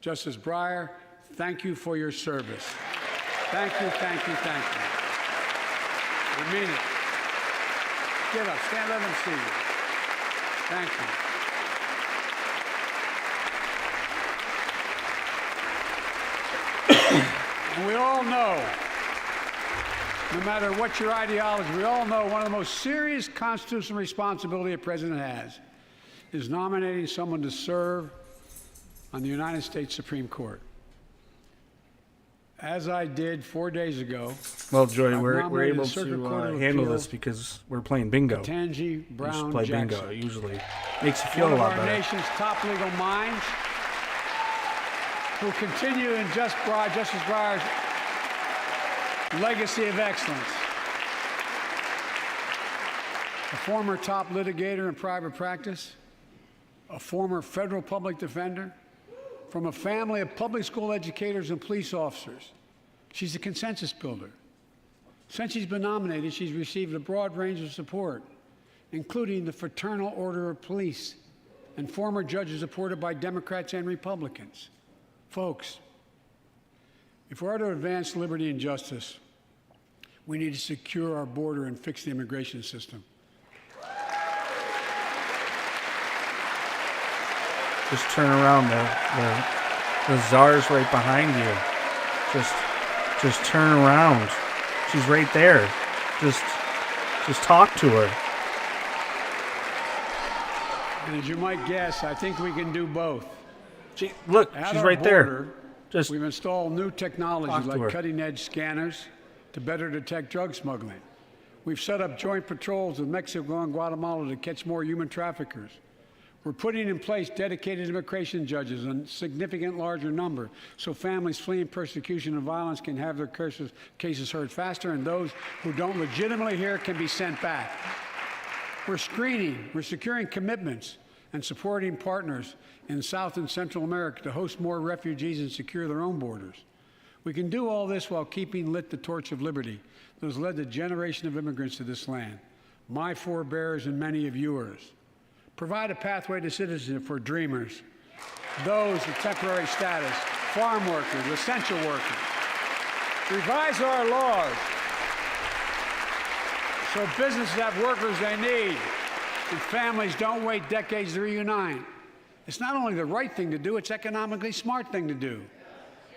Justice Breyer, thank you for your service. Thank you, thank you, thank you. I mean it. Get up, stand up and see you. Thank you. And we all know, no matter what your ideology, we all know one of the most serious constitutional responsibility a president has is nominating someone to serve on the United States Supreme Court. As I did 4 days ago. Well, Joy, we're nominated able the Circuit to Court of handle Appeals, this because we're playing bingo. Ketanji We Brown just play Jackson, bingo. It usually makes you feel one a of lot our better. nation's top legal minds, who continue in Justice Breyer's legacy of excellence. A former top litigator in private practice, a former federal public defender, from a family of public school educators and police officers. She's a consensus builder. Since she's been nominated, she's received a broad range of support, including the Fraternal Order of Police and former judges supported by Democrats and Republicans. Folks, if we're to advance liberty and justice, we need to secure our border and fix the immigration system. Just turn around. The czar's right behind you. Just turn around. She's right there. Just talk to her. And as you might guess, I think we can do both. Look, At she's our right border, there. Just we've installed new technologies talk to her. like cutting-edge scanners to better detect drug smuggling. We've set up joint patrols with Mexico and Guatemala to catch more human traffickers. We're putting in place dedicated immigration judges, a significant larger number, so families fleeing persecution and violence can have their cases heard faster, and those who don't legitimately hear can be sent back. We're screening, we're securing commitments, and supporting partners in South and Central America to host more refugees and secure their own borders. We can do all this while keeping lit the torch of liberty that has led a generation of immigrants to this land, my forebears and many of yours. Provide a pathway to citizenship for dreamers, those with temporary status, farm workers, essential workers. Revise our laws so businesses have workers they need and families don't wait decades to reunite. It's not only the right thing to do, it's economically smart thing to do.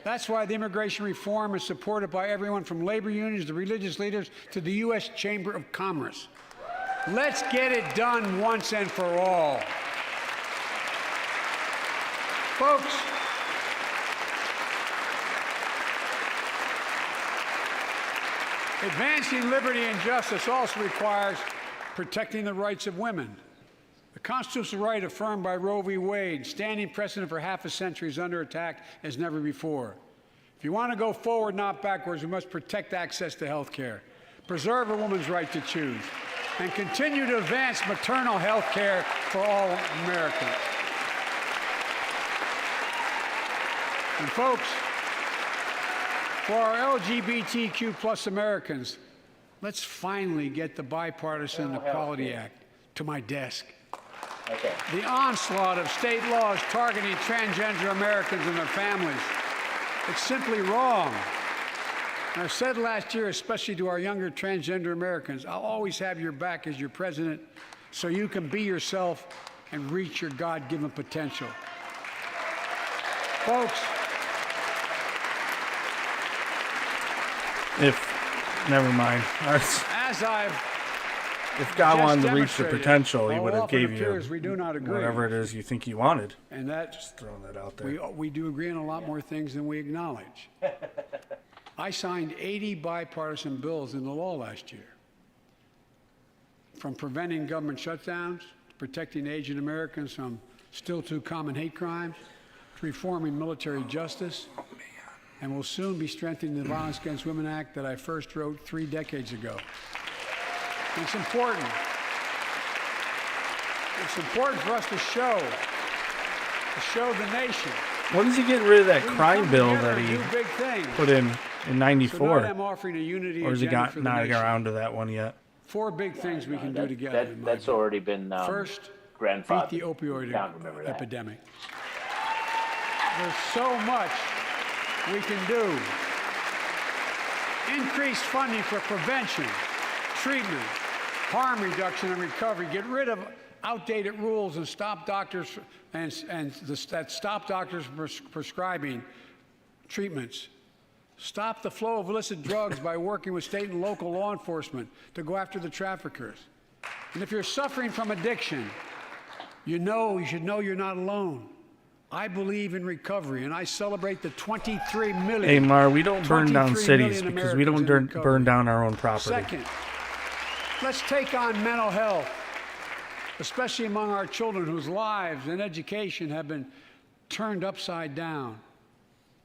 That's why the immigration reform is supported by everyone from labor unions to religious leaders to the U.S. Chamber of Commerce. Let's get it done once and for all. Folks, advancing liberty and justice also requires protecting the rights of women. The constitutional right affirmed by Roe v. Wade, standing precedent for half a century, is under attack as never before. If you want to go forward, not backwards, we must protect access to health care, preserve a woman's right to choose, and continue to advance maternal health care for all Americans. And folks, for our LGBTQ plus Americans, let's finally get the Bipartisan Equality Act to my desk. Okay. The onslaught of state laws targeting transgender Americans and their families, it's simply wrong. And I said last year, especially to our younger transgender Americans, I'll always have your back as your president so you can be yourself and reach your God-given potential. Folks, never mind. as I've If God just wanted to reach the demonstrated, potential, he while would it have often gave you appears we do not agree, whatever it is you think you wanted. and that Just throwing that out there. we do agree on a lot more things than we acknowledge. I signed 80 bipartisan bills into law last year, from preventing government shutdowns, to protecting Asian Americans from still too common hate crimes, to reforming military justice, and will soon be strengthening the Violence Against Women Act that I first wrote 3 decades ago. And it's important. It's important for us to show the nation. When does he get rid of that we can crime come bill together that and he do big things. put in So '94? tonight I'm offering a unity Or has he agenda for the not nation. around to that one yet? 4 big things we can do together. in my That's view. already been First, beat grandfathered. the opioid Can't remember that. epidemic. There's so much we can do. Increase funding for prevention, treatment, harm reduction, and recovery. Get rid of outdated rules and stop doctors stop doctors prescribing treatments. Stop the flow of illicit drugs by working with state and local law enforcement to go after the traffickers. And if you're suffering from addiction, you should know you're not alone. I believe in recovery, and I celebrate the 23 million. Hey, Mar, we don't burn down 23 cities million because we don't Americans in recovery. burn down our own property. Second, let's take on mental health, especially among our children whose lives and education have been turned upside down.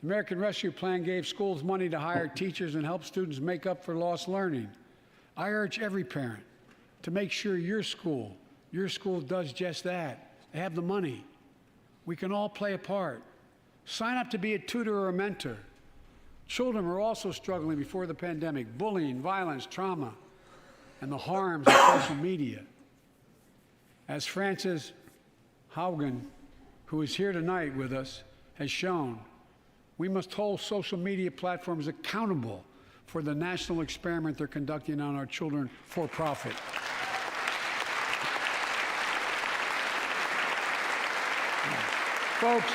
The American Rescue Plan gave schools money to hire teachers and help students make up for lost learning. I urge every parent to make sure your school does just that They have the money. We can all play a part. Sign up to be a tutor or a mentor. Children were also struggling before the pandemic: bullying, violence, trauma, and the harms of social media. As Frances Haugen, who is here tonight with us, has shown, we must hold social media platforms accountable for the national experiment they're conducting on our children for profit. Folks,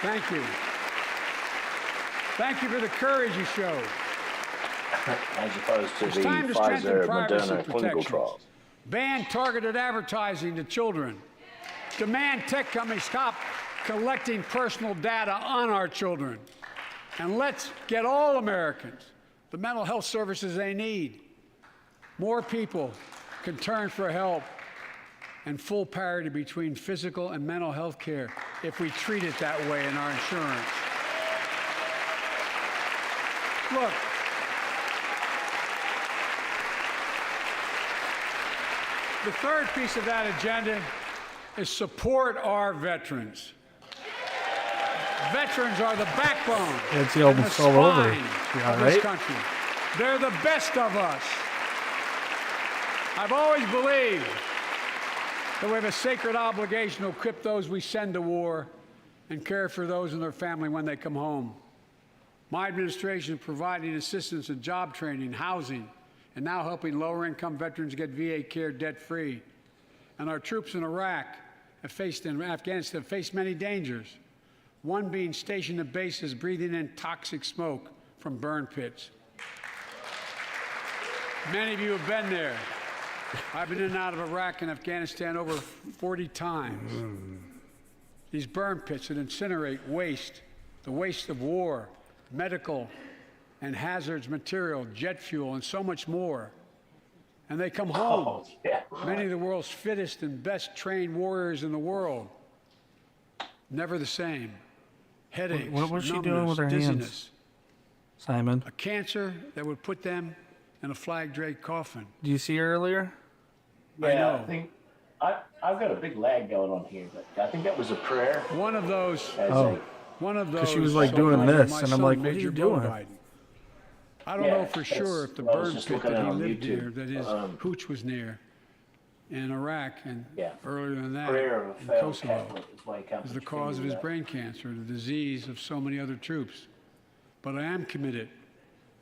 thank you. Thank you for the courage you showed. As opposed to It's the time to strengthen Pfizer privacy Moderna clinical protections. trials. Ban targeted advertising to children. Demand tech companies stop collecting personal data on our children. And let's get all Americans the mental health services they need. More people can turn for help, and full parity between physical and mental health care if we treat it that way in our insurance. Look, the third piece of that agenda is support our veterans. Veterans are the backbone It's the and the almost all over. spine You all of this right? country. They're the best of us. I've always believed that we have a sacred obligation to equip those we send to war and care for those in their family when they come home. My administration is providing assistance in job training, housing, and now helping lower-income veterans get VA care debt-free. And our troops in Iraq and Afghanistan have faced many dangers, one being stationed at bases breathing in toxic smoke from burn pits. Many of you have been there. I've been in and out of Iraq and Afghanistan over 40 times. These burn pits that incinerate waste, the waste of war, medical and hazardous material, jet fuel, and so much more. And they come home. Many of the world's fittest and best trained warriors in the world. Never the same. Headaches, What was she numbness, doing with her dizziness. hands, Simon? A cancer that would put them in a flag-draped coffin. Do you see her earlier? Yeah, I know. think I've got a big lag going on here, but I think that was a prayer. One of those. As Oh. One of those. she was, like, doing soldiers, this, my and I'm son, like, what are Major you Bo doing? Biden. I don't Yeah, know for sure if the that's- I was burn just pit looking that he on lived YouTube. near, that his hooch was near, in Iraq and Yeah. earlier than that Prayer of a in failed Kosovo, Catholic is why he counts is the his cause of fingers his out. brain cancer, the disease of so many other troops. But I am committed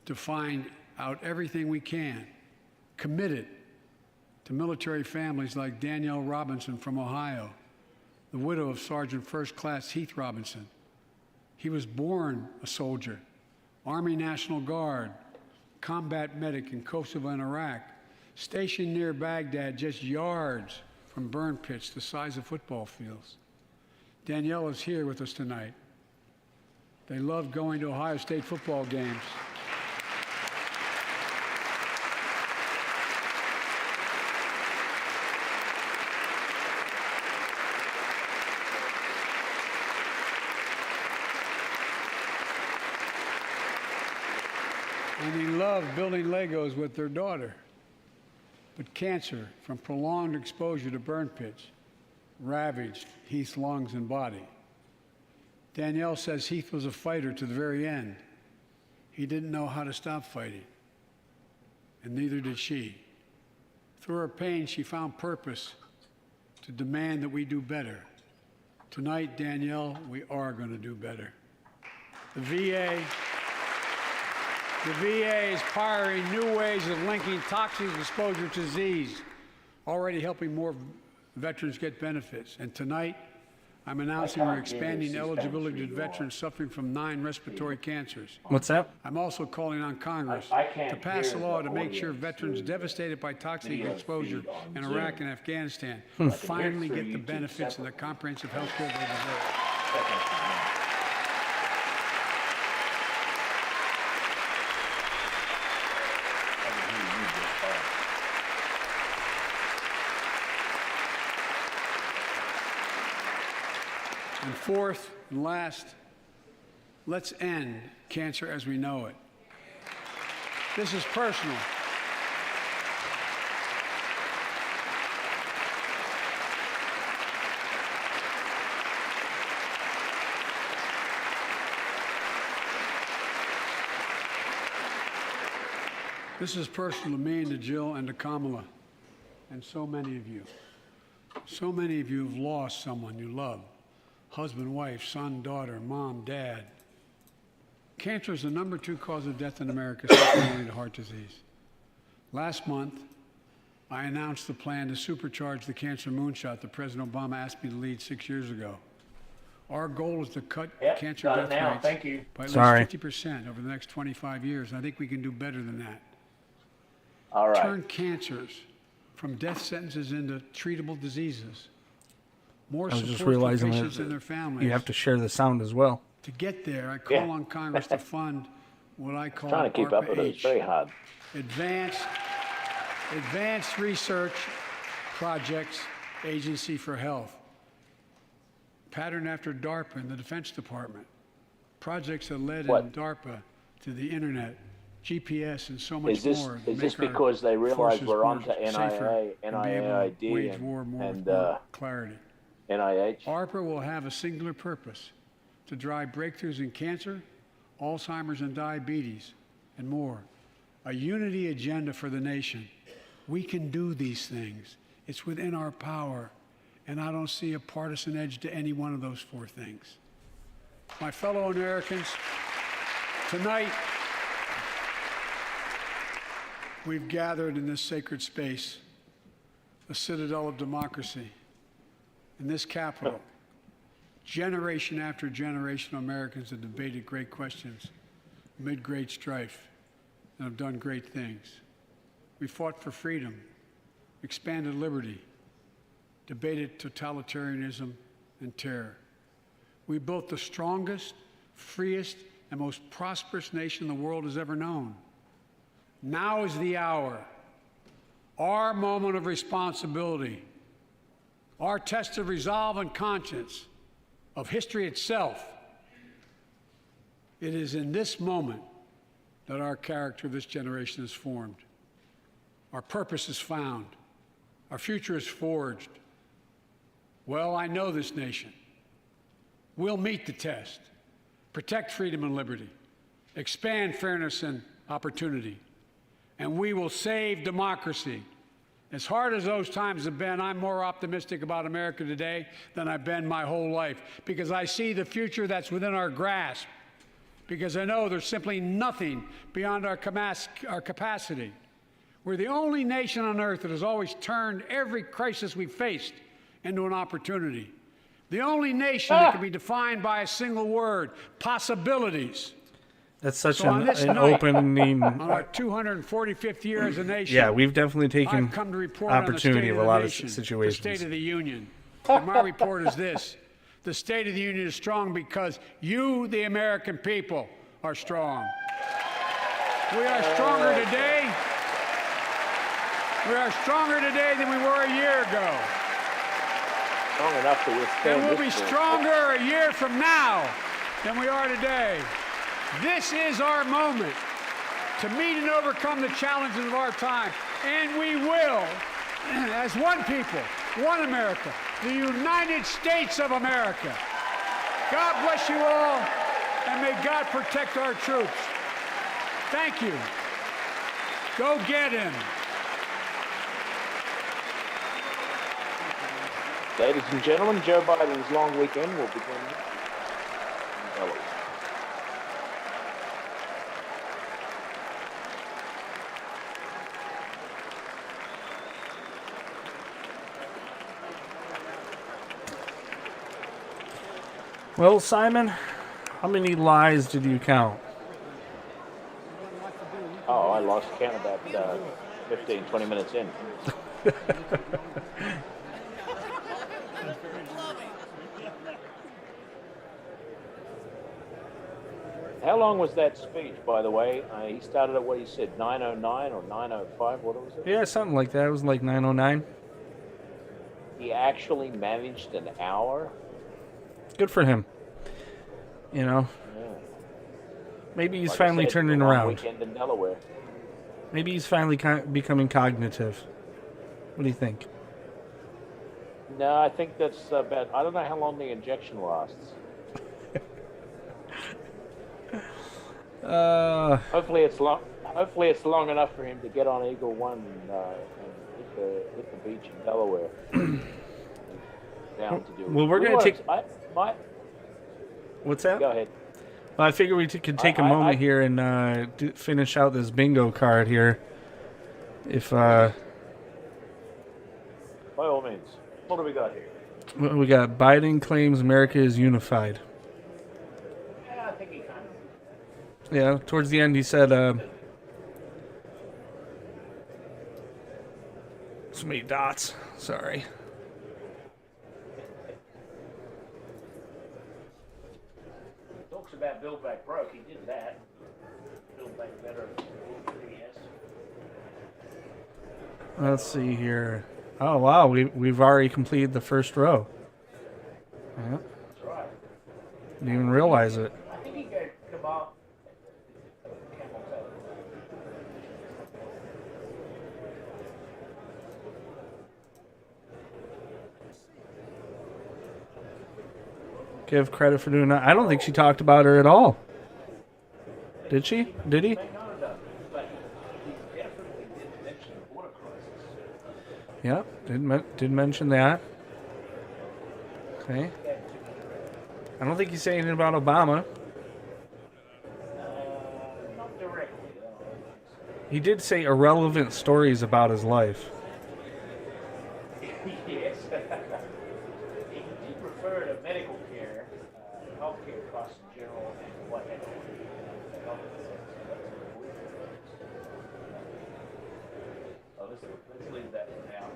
to find out everything we can, committed to military families like Danielle Robinson from Ohio, the widow of Sergeant First Class Heath Robinson. He was born a soldier, Army National Guard, combat medic in Kosovo and Iraq, stationed near Baghdad, just yards from burn pits the size of football fields. Danielle is here with us tonight. They love going to Ohio State football games. And they love building Legos with their daughter. But cancer from prolonged exposure to burn pits ravaged Heath's lungs and body. Danielle says Heath was a fighter to the very end. He didn't know how to stop fighting, and neither did she. Through her pain, she found purpose to demand that we do better. Tonight, Danielle, we are going to do better. The VA is pioneering new ways of linking toxic exposure to disease, already helping more veterans get benefits. And tonight, I'm announcing we're expanding eligibility to veterans suffering from 9 respiratory cancers. What's that? I'm also calling on Congress I can't to pass a hear law the to make sure audience veterans through devastated by toxic video exposure feed on in Zoom. Iraq and Afghanistan hear finally through get the YouTube benefits and the separately. comprehensive health care they deserve. And fourth and last, let's end cancer as we know it. This is personal. This is personal to me and to Jill and to Kamala and so many of you. So many of you have lost someone you love. Husband, wife, son, daughter, mom, dad. Cancer is the #2 cause of death in America, second only to heart disease. Last month, I announced the plan to supercharge the cancer moonshot that President Obama asked me to lead 6 years ago. Our goal is to cut cancer death rates by at least 50% over the next 25 years. I think we can do better than that. All right. Turn cancers from death sentences into treatable diseases. More I was just support for realizing patients and that their families. you have to share the sound as well. To get there, I call on Congress to fund what I call Trying to keep up with it. It's very hard. Advanced Research Projects Agency for Health, patterned after DARPA and the Defense Department. Projects that led in DARPA to the internet, GPS, and so much more. Is this because they realize we're onto NIA, NIAID, wage war more and with clarity? NIH? ARPA will have a singular purpose: to drive breakthroughs in cancer, Alzheimer's and diabetes, and more. A unity agenda for the nation. We can do these things. It's within our power, and I don't see a partisan edge to any one of those 4 things. My fellow Americans, tonight we've gathered in this sacred space, the citadel of democracy, in this Capitol. Generation after generation of Americans have debated great questions amid great strife and have done great things. We fought for freedom, expanded liberty, debated totalitarianism and terror. We built the strongest, freest, and most prosperous nation the world has ever known. Now is the hour, our moment of responsibility, our test of resolve and conscience, of history itself. It is in this moment that our character of this generation is formed. Our purpose is found. Our future is forged. Well, I know this nation. We'll meet the test, protect freedom and liberty, expand fairness and opportunity, and we will save democracy. As hard as those times have been, I'm more optimistic about America today than I've been my whole life, because I see the future that's within our grasp, because I know there's simply nothing beyond our capacity. We're the only nation on earth that has always turned every crisis we've faced into an opportunity. The only nation that can be defined by a single word: possibilities. That's such So on this an night, opening. On our 245th year as a nation, Yeah, we've definitely taken I've come to report opportunity on of the a lot of nation, situations. The State of the Union. And my report is this: the State of the Union is strong because you, the American people, are strong. We are stronger today. We are stronger today than we were a year ago. Strong enough to withstand And we'll this be war. stronger a year from now than we are today. This is our moment to meet and overcome the challenges of our time. And we will, as one people, one America, the United States of America. God bless you all, and may God protect our troops. Thank you. Go get him. Ladies and gentlemen, Joe Biden's long weekend will begin in Delaware. Well, Simon, how many lies did you count? Oh, I lost count about 15, 20 minutes in. How long was that speech, by the way? He started at what he said, 9:09 or 9:05, what was it? Yeah, something like that. It was like 9:09. He actually managed an hour? Good for him. You know, Yeah. maybe he's Like I finally said, turning a long around. Weekend in Delaware. Maybe he's finally becoming cognitive. What do you think? No, I think that's about, I don't know how long the injection lasts. Hopefully it's long. Hopefully, it's long enough for him to get on Eagle One and hit the beach in Delaware. Down to do it. Well, we're going to take. What's that? Go ahead. Well, I figure we could take a moment here and finish out this bingo card here. If by all means, what do we got here? we got Biden claims America is unified. Yeah, I think he kind of. Yeah, towards the end he said, so many dots. Sorry. Talks about Build Back Broke. He did that. Build Back Better. Yes. Let's see here. Oh wow, we've already completed the first row. Yeah. That's right. Didn't even realize it. I think he gave Kamal. Give credit for doing that. I don't think she talked about her at all. Did she? Did he? Yeah, did mention that. Okay. I don't think he said anything about Obama. Not directly. He did say irrelevant stories about his life. Yes. He did refer to medical care, healthcare costs in general, and what have you. Let's leave that for now.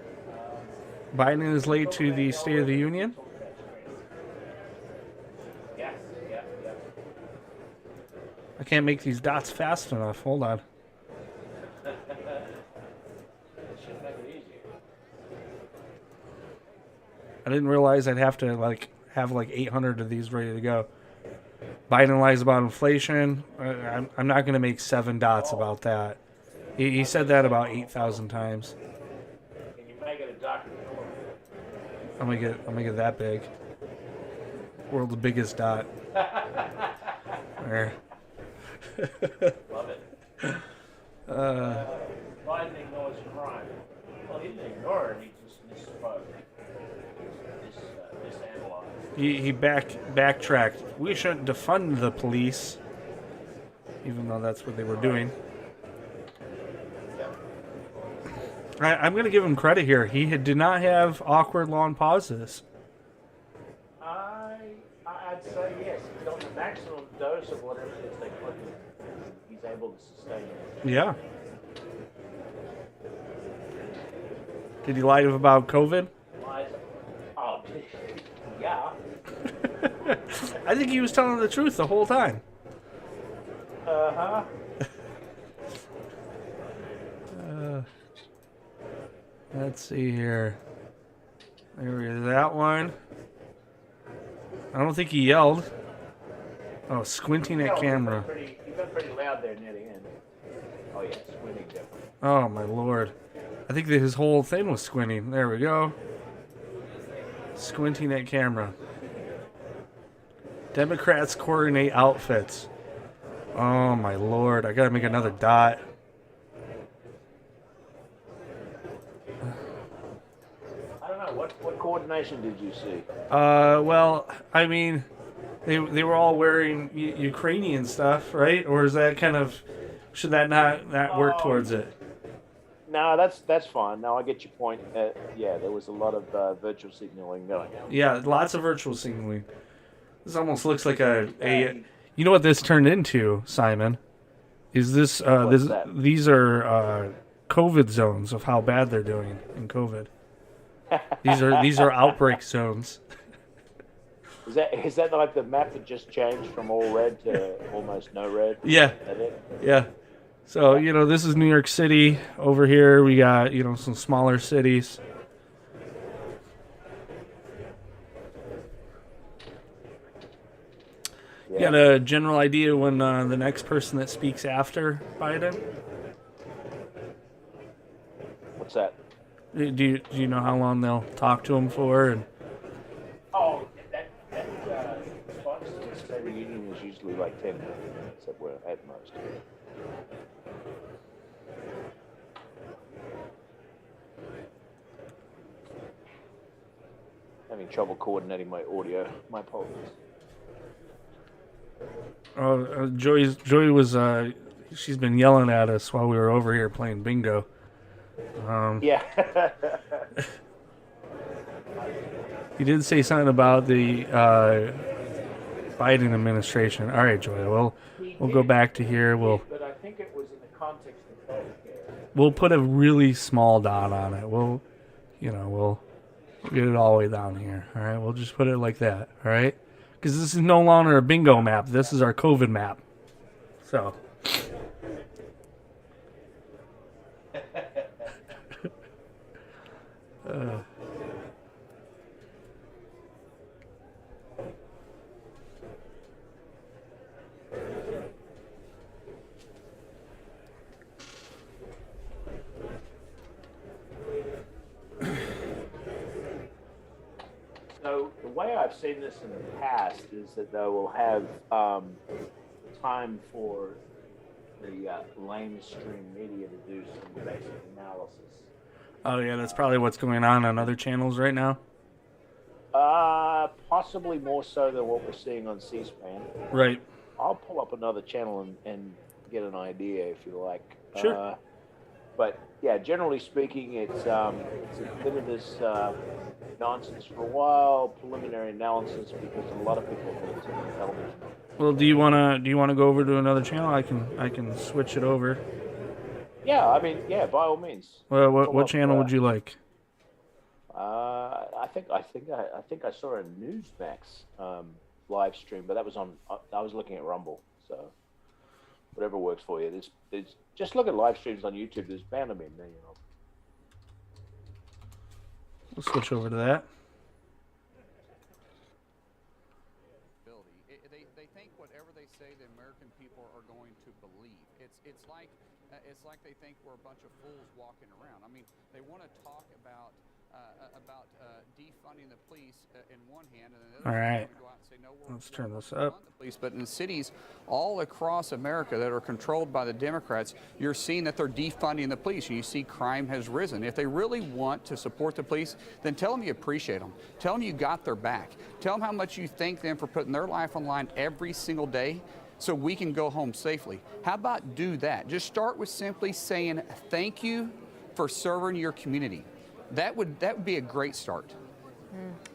Biden is late to the State of the Union. Yeah. I can't make these dots fast enough. Hold on. It should make it easier. I didn't realize I'd have to have 800 of these ready to go. Biden lies about inflation. I'm not going to make 7 dots about that. He said that about 8,000 times. Can you make it a Dr. I'm gonna get that big. World's biggest dot. There. Love it. Biden ignores crime. Well, he didn't ignore it. He just misspoke. Misanalyzed. He backtracked. We shouldn't defund the police, even though that's what they were doing. I'm going to give him credit here. He did not have awkward long pauses. I'd say yes. He's on the maximum dose of whatever it is they put in. He's able to sustain it. Yeah. Did he lie to him about COVID? Oh, yeah. I think he was telling the truth the whole time. Uh-huh. Let's see here. There is that one. I don't think he yelled. Oh, squinting at camera. You've been pretty loud there near the end. Oh, yeah, squinting definitely. Oh, my Lord. I think that his whole thing was squinting. There we go. Squinting at camera. Democrats coordinate outfits. Oh, my Lord. I gotta make another dot. What coordination did you see? Well, I mean, they were all wearing Ukrainian stuff, right? Or is that kind of, should that not work towards it? No, that's fine. No, I get your point. Yeah, there was a lot of virtual signaling going on. Yeah, lots of virtual signaling. This almost looks like a you know what this turned into, Simon? Is this these are COVID zones of how bad they're doing in COVID. These are outbreak zones. Is that like the map that just changed from all red to almost no red? Yeah. Is that it? Yeah. So, this is New York City. Over here we got, some smaller cities. You got a general idea when the next person that speaks after Biden? What's that? Do you know how long they'll talk to him for? And Oh, that response to the State of the Union speaking is usually like 10 minutes at most. Having trouble coordinating my audio. My apologies. Joey was she's been yelling at us while we were over here playing bingo. Yeah. He did say something about the Biden administration. All right, Joey. We'll go back to here. But I think it was in the context of healthcare. We'll put a really small dot on it. We'll get it all the way down here. All right. We'll just put it like that. All right. Because this is no longer a bingo map. This is our COVID map. So. So the way I've seen this in the past is that they will have time for the lamestream media to do some basic analysis. Oh yeah, that's probably what's going on other channels right now. Possibly more so than what we're seeing on C-SPAN. Right. I'll pull up another channel and get an idea if you like. Sure. But yeah, generally speaking, it's been of this nonsense for a while. Preliminary analysis because a lot of people have been taking television. Well, do you wanna go over to another channel? I can switch it over. Yeah, I mean, yeah, by all means. Well, what channel would you like? I think I saw a Newsmax live stream, but that was on. I was looking at Rumble, so whatever works for you. There's just look at live streams on YouTube. There's bound to be a million of them. We'll switch over to that. They think whatever they say, the American people are going to believe. It's like they think we're a bunch of fools walking around. I mean, they want to talk about defunding the police in one hand, and then the other hand go out and say, no, Let's turn this up. the police. But in cities all across America that are controlled by the Democrats, you're seeing that they're defunding the police, and you see crime has risen. If they really want to support the police, then tell them you appreciate them. Tell them you got their back. Tell them how much you thank them for putting their life on the line every single day so we can go home safely. How about do that? Just start with simply saying thank you for serving your community. That would be a great start.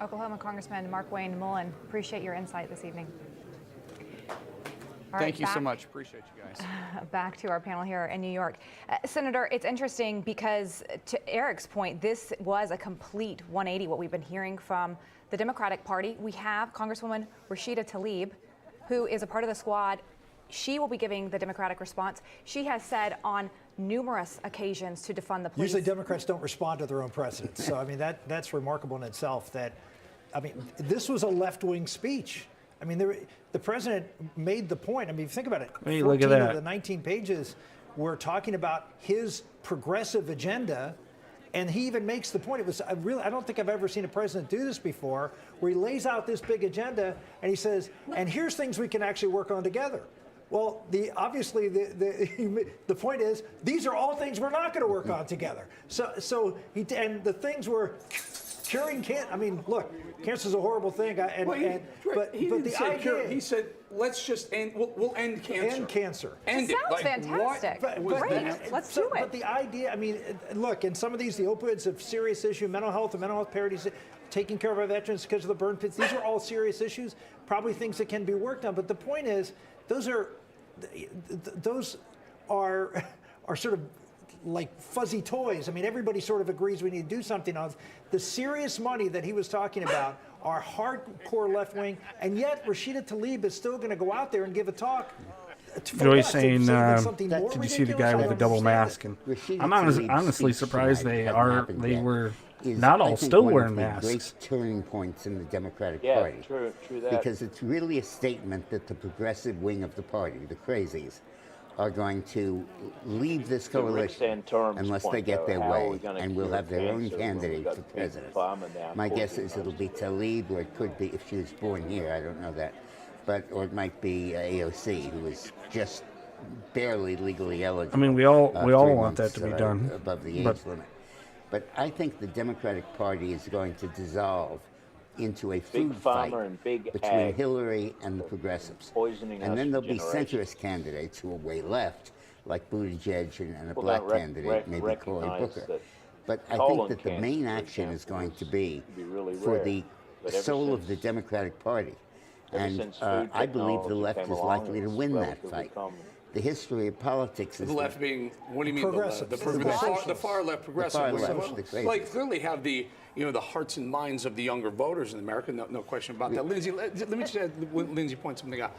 Oklahoma Congressman Mark Wayne Mullen, appreciate your insight this evening. All Thank right, you so much. Appreciate you guys. Back to our panel here in New York. Senator, it's interesting because to Eric's point, this was a complete 180, what we've been hearing from the Democratic Party. We have Congresswoman Rashida Tlaib, who is a part of the squad. She will be giving the Democratic response. She has said on numerous occasions to defund the police. Usually Democrats don't respond to their own presidents. So, I mean, that's remarkable in itself this was a left-wing speech. I mean, the president made the point. I mean, think about it. Hey, look at that. 14 of the 19 pages were talking about his progressive agenda. And he even makes the point. I don't think I've ever seen a president do this before, where he lays out this big agenda and he says, and here's things we can actually work on together. Well, obviously the point is these are all things we're not going to work on together. So the things were curing cancer. I mean, look, cancer is a horrible thing. But the idea, he said, let's just end. We'll end cancer. End cancer. End it sounds fantastic. Great. Let's do it. But the idea, I mean, look, in some of these, the opioids of serious issue, mental health parodies, taking care of our veterans because of the burn pits. These are all serious issues, probably things that can be worked on. But the point is, those are sort of like fuzzy toys. I mean, everybody sort of agrees we need to do something on the serious money that he was talking about. Are hardcore left wing, and yet Rashida Tlaib is still going to go out there and give a talk. Joey's saying, did you see the guy with the double mask? And I'm honestly surprised they were not all still wearing masks. Great turning points in the Democratic Party. True that. Because it's really a statement that the progressive wing of the party, the crazies, are going to leave this coalition unless they get their way, and will have their own candidate for president. My guess is it'll be Tlaib, or it could be, if she was born here, I don't know that. or it might be AOC, who is just barely legally eligible. I mean, we all 3 want that months, to be done. Above the age limit. But I think the Democratic Party is going to dissolve into a food fight between Hillary and the progressives. And then there'll be centrist candidates who are way left, like Buttigieg and a black candidate, maybe Cory Booker. But I think that the main action is going to be for the soul of the Democratic Party. And I believe the left is likely to win that fight. The history of politics is the left being, what do you mean the far left progressive? Like clearly have the the hearts and minds of the younger voters in America, no question about that. Lindsay, let me just add, Lindsay point something out.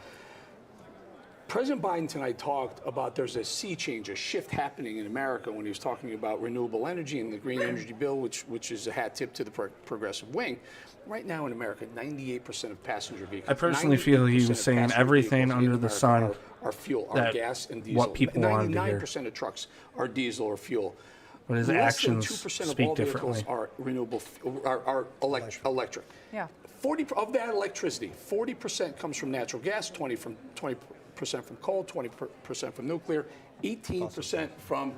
President Biden tonight talked about there's a sea change, a shift happening in America when he was talking about renewable energy and the green energy bill, which is a hat tip to the progressive wing. Right now in America, 98% of passenger vehicles. I personally feel he was saying everything under the sun are fuel, are gas and diesel. What people wanted to hear. 99% of trucks are diesel or fuel. But his actions speak differently. Are renewable, are electric. Yeah. 40 of that electricity, 40% comes from natural gas, 20% from coal, 20% from nuclear, 18% from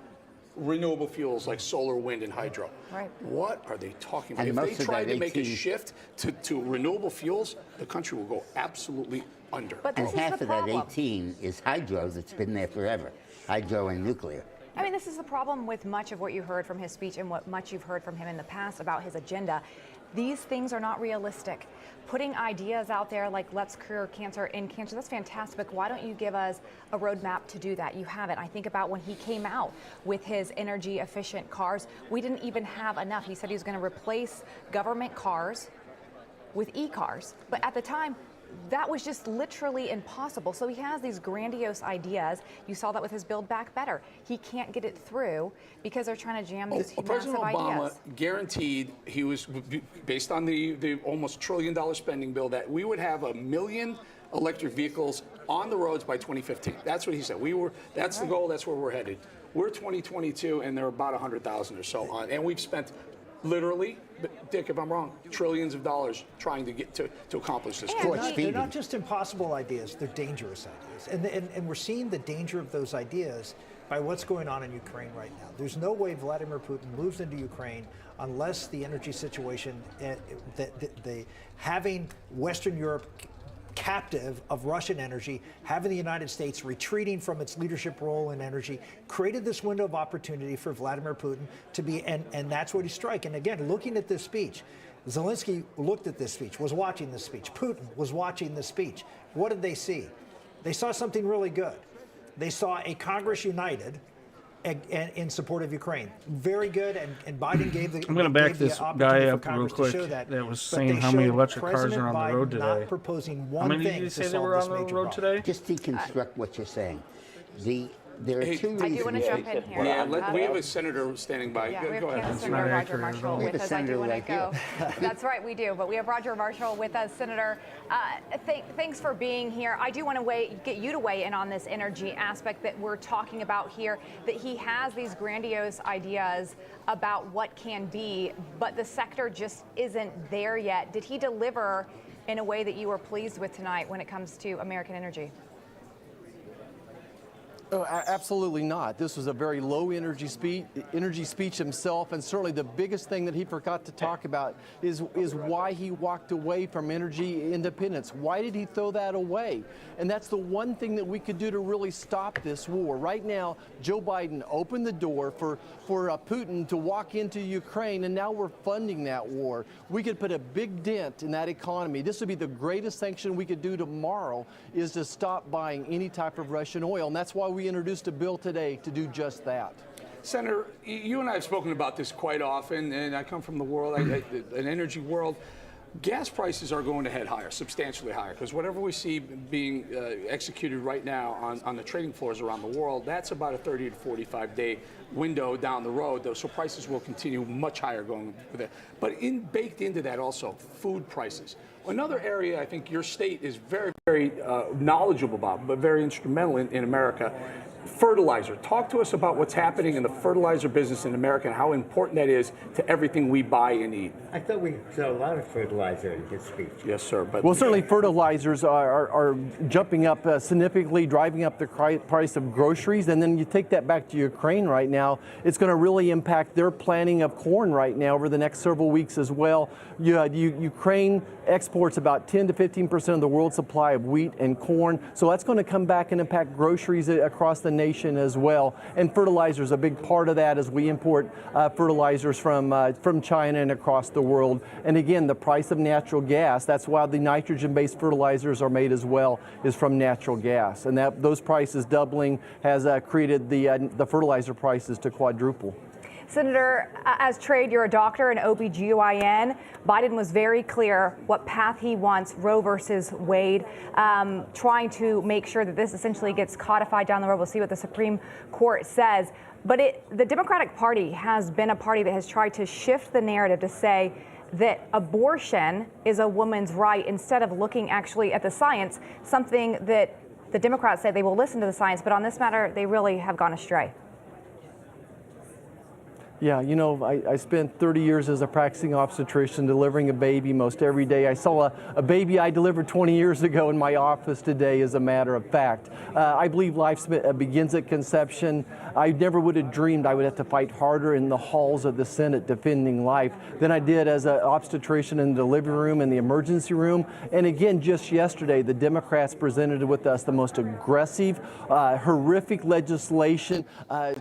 renewable fuels like solar, wind, and hydro. Right. What are they talking about? If they try to make a shift to renewable fuels, the country will go absolutely under. But this and half of that 18 is hydro that's been there forever, hydro and nuclear. I mean, this is the problem with much of what you heard from his speech and what much you've heard from him in the past about his agenda. These things are not realistic. Putting ideas out there like let's cure cancer in cancer, that's fantastic. Why don't you give us a roadmap to do that? You haven't. I think about when he came out with his energy efficient cars, we didn't even have enough. He said he was going to replace government cars with e-cars. But at the time, that was just literally impossible. So he has these grandiose ideas. You saw that with his Build Back Better. He can't get it through because they're trying to jam these President massive Obama ideas. guaranteed he was, based on the almost $1 trillion spending bill, that we would have 1 million electric vehicles on the roads by 2015. That's what he said. That's the goal. That's where we're headed. We're 2022, and there are about 100,000 or so on, and we've spent literally, Dick, if I'm wrong, trillions of dollars trying to get to accomplish this. They're not just impossible ideas, they're dangerous ideas. And we're seeing the danger of those ideas by what's going on in Ukraine right now. There's no way Vladimir Putin moves into Ukraine unless the energy situation, having Western Europe captive of Russian energy, having the United States retreating from its leadership role in energy, created this window of opportunity for Vladimir Putin to be, and that's what he's striking. And again, looking at this speech, Zelensky looked at this speech, was watching this speech. Putin was watching this speech. What did they see? They saw something really good. They saw a Congress united in support of Ukraine. Very good, and Biden gave the. I'm going to back this guy up real quick. That was saying how many electric cars are on the road today. Not proposing one thing. How many did you say they were on the road today? Just deconstruct what you're saying. There are two reasons. I do want to jump in here. Yeah, we have a senator standing by. Yeah, go we have ahead. Senator Roger Marshall with us. I do want to go. That's right, we do. But we have Roger Marshall with us, Senator. Thanks for being here. I do want to get you to weigh in on this energy aspect that we're talking about here, that he has these grandiose ideas about what can be, but the sector just isn't there yet. Did he deliver in a way that you were pleased with tonight when it comes to American energy? Oh, absolutely not. This was a very low energy speech himself, and certainly the biggest thing that he forgot to talk about is why he walked away from energy independence. Why did he throw that away? And that's the one thing that we could do to really stop this war. Right now, Joe Biden opened the door for Putin to walk into Ukraine, and now we're funding that war. We could put a big dent in that economy. This would be the greatest sanction we could do tomorrow, is to stop buying any type of Russian oil, and that's why we introduced a bill today to do just that. Senator, you and I have spoken about this quite often, and I come from the world, an energy world. Gas prices are going to head higher, substantially higher, because whatever we see being executed right now on the trading floors around the world, that's about a 30 to 45 day window down the road, though, so prices will continue much higher going with it. But baked into that also, food prices. Another area I think your state is very, very knowledgeable about, but very instrumental in America, fertilizer. Talk to us about what's happening in the fertilizer business in America and how important that is to everything we buy and eat. I thought we saw a lot of fertilizer in his speech. Yes, sir. But well, certainly fertilizers are jumping up significantly, driving up the price of groceries. And then you take that back to Ukraine right now, it's going to really impact their planting of corn right now over the next several weeks as well. Ukraine exports about 10 to 15% of the world's supply of wheat and corn. So that's going to come back and impact groceries across the nation as well. And fertilizer is a big part of that as we import fertilizers from China and across the world. And again, the price of natural gas, that's why the nitrogen-based fertilizers are made as well, is from natural gas. And those prices doubling has created the fertilizer prices to quadruple. Senator, as trade, you're a doctor and OBGYN. Biden was very clear what path he wants, Roe versus Wade, trying to make sure that this essentially gets codified down the road. We'll see what the Supreme Court says. But the Democratic Party has been a party that has tried to shift the narrative to say that abortion is a woman's right instead of looking actually at the science, something that the Democrats say they will listen to the science, but on this matter, they really have gone astray. Yeah, you know, I spent 30 years as a practicing obstetrician delivering a baby most every day. I saw a baby I delivered 20 years ago in my office today, as a matter of fact. I believe life begins at conception. I never would have dreamed I would have to fight harder in the halls of the Senate defending life than I did as an obstetrician in the delivery room and the emergency room. And again, just yesterday, the Democrats presented with us the most aggressive, horrific legislation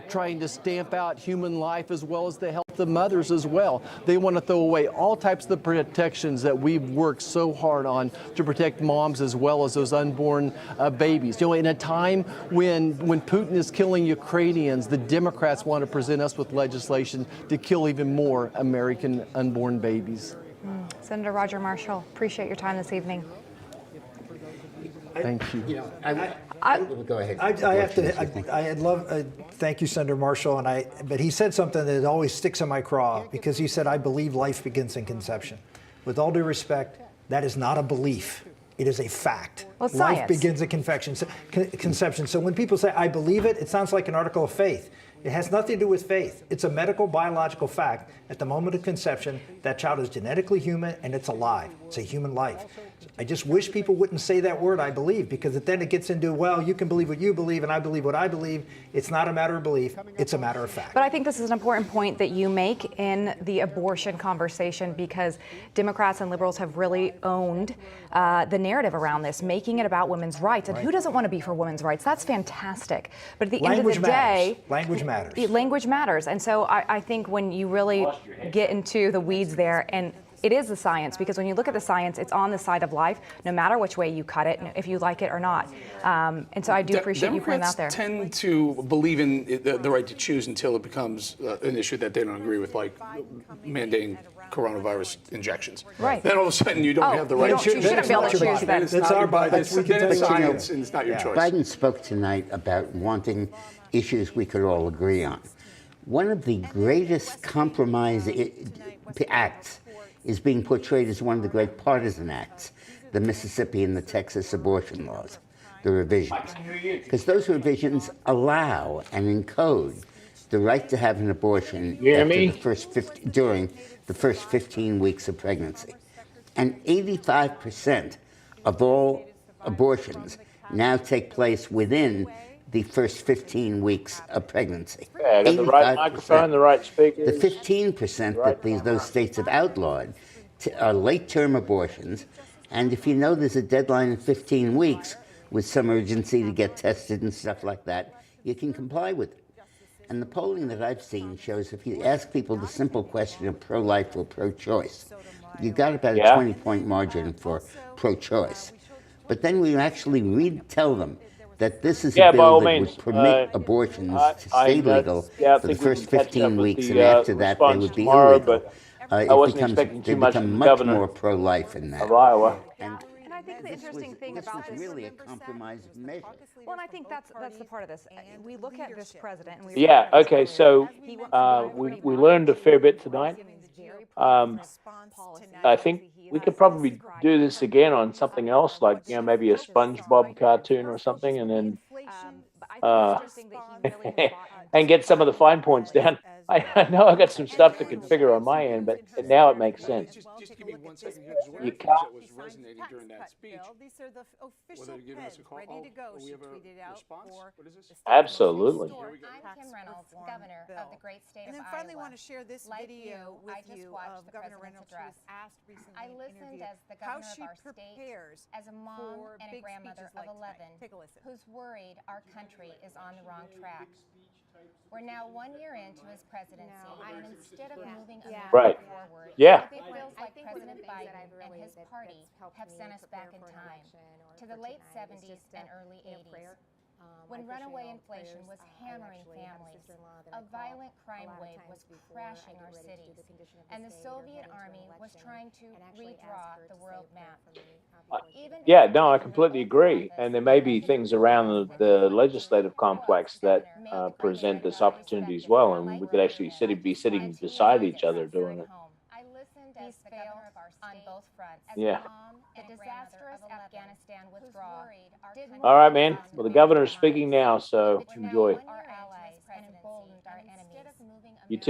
trying to stamp out human life as well as the health of mothers as well. They want to throw away all types of the protections that we've worked so hard on to protect moms as well as those unborn babies. You know, in a time when Putin is killing Ukrainians, the Democrats want to present us with legislation to kill even more American unborn babies. Senator Roger Marshall, appreciate your time this evening. Thank you. Go ahead. Thank you, Senator Marshall. But he said something that always sticks in my craw, because he said, I believe life begins in conception. With all due respect, that is not a belief. It is a fact. Well, life science. begins at conception. So when people say, I believe it, it sounds like an article of faith. It has nothing to do with faith. It's a medical, biological fact. At the moment of conception, that child is genetically human and it's alive. It's a human life. I just wish people wouldn't say that word, I believe, because then it gets into, well, you can believe what you believe and I believe what I believe. It's not a matter of belief. It's a matter of fact. But I think this is an important point that you make in the abortion conversation, because Democrats and liberals have really owned the narrative around this, making it about women's rights. And who doesn't want to be for women's rights? That's fantastic. But at the end of the day, language matters. Language matters. And so I think when you really get into the weeds there, and it is the science, because when you look at the science, it's on the side of life, no matter which way you cut it, if you like it or not. And so I do appreciate you putting that there. Democrats tend to believe in the right to choose until it becomes an issue that they don't agree with, like mandating coronavirus injections. Right. Then all of a sudden you don't have the right to choose. You shouldn't be able to choose then. It's our bias. Then it's science and it's not your choice. Biden spoke tonight about wanting issues we could all agree on. One of the greatest compromise acts is being portrayed as one of the great partisan acts, the Mississippi and the Texas abortion laws, the revisions. Because those revisions allow and encode the right to have an abortion during the first 15 weeks of pregnancy. And 85% of all abortions now take place within the first 15 weeks of pregnancy. Yeah, got the right microphone, the right speaker. The 15% that those states have outlawed are late-term abortions, and if you know there's a deadline in 15 weeks with some urgency to get tested and stuff like that, you can comply with it. And the polling that I've seen shows if you ask people the simple question of pro-life or pro-choice, you got about a 20-point margin for pro-choice. But then we actually tell them that this is a bill that would permit abortions to stay legal for the first 15 weeks, and after that they would be illegal. They become much more pro-life in that. Of Iowa. And I think the interesting thing about this is really a compromise measure. Well, and I think that's the part of this. We look at this president. And Okay. So we learned a fair bit tonight. I think we could probably do this again on something else, like maybe a SpongeBob cartoon or something, and then and get some of the fine points down. I know I got some stuff to configure on my end, but now it makes sense. Just give me 1 second here, because one of the things that was resonating during that speech. These are the official pens ready to go. She tweeted out for Absolutely. I'm Kim Reynolds, governor of the great state of Iowa. And then finally want to share this video with I just watched the Governor president's Reynolds, who address. was asked recently I in an listened interview as the how governor she of our state, prepares as a mom for and a big grandmother speeches of like 11, tonight. Take a listen. who's worried our country is on the wrong track. We're now 1 year into his presidency, and instead of moving America Right. forward, Yeah. it feels like President Biden and his party have sent us back in time to the late 70s and early 80s. When runaway inflation was hammering families, a violent crime wave was crashing our cities, and the Soviet Army was trying to redraw the world map. Yeah, no, I completely agree. And there may be things around the legislative complex that present this opportunity as well, and we could actually be sitting beside each other doing it. I listened as the governor of our state on both fronts. Yeah. The disastrous Afghanistan withdrawal. All right, man. Well, the governor's speaking now, so enjoy. Our allies and emboldened our enemies. You too.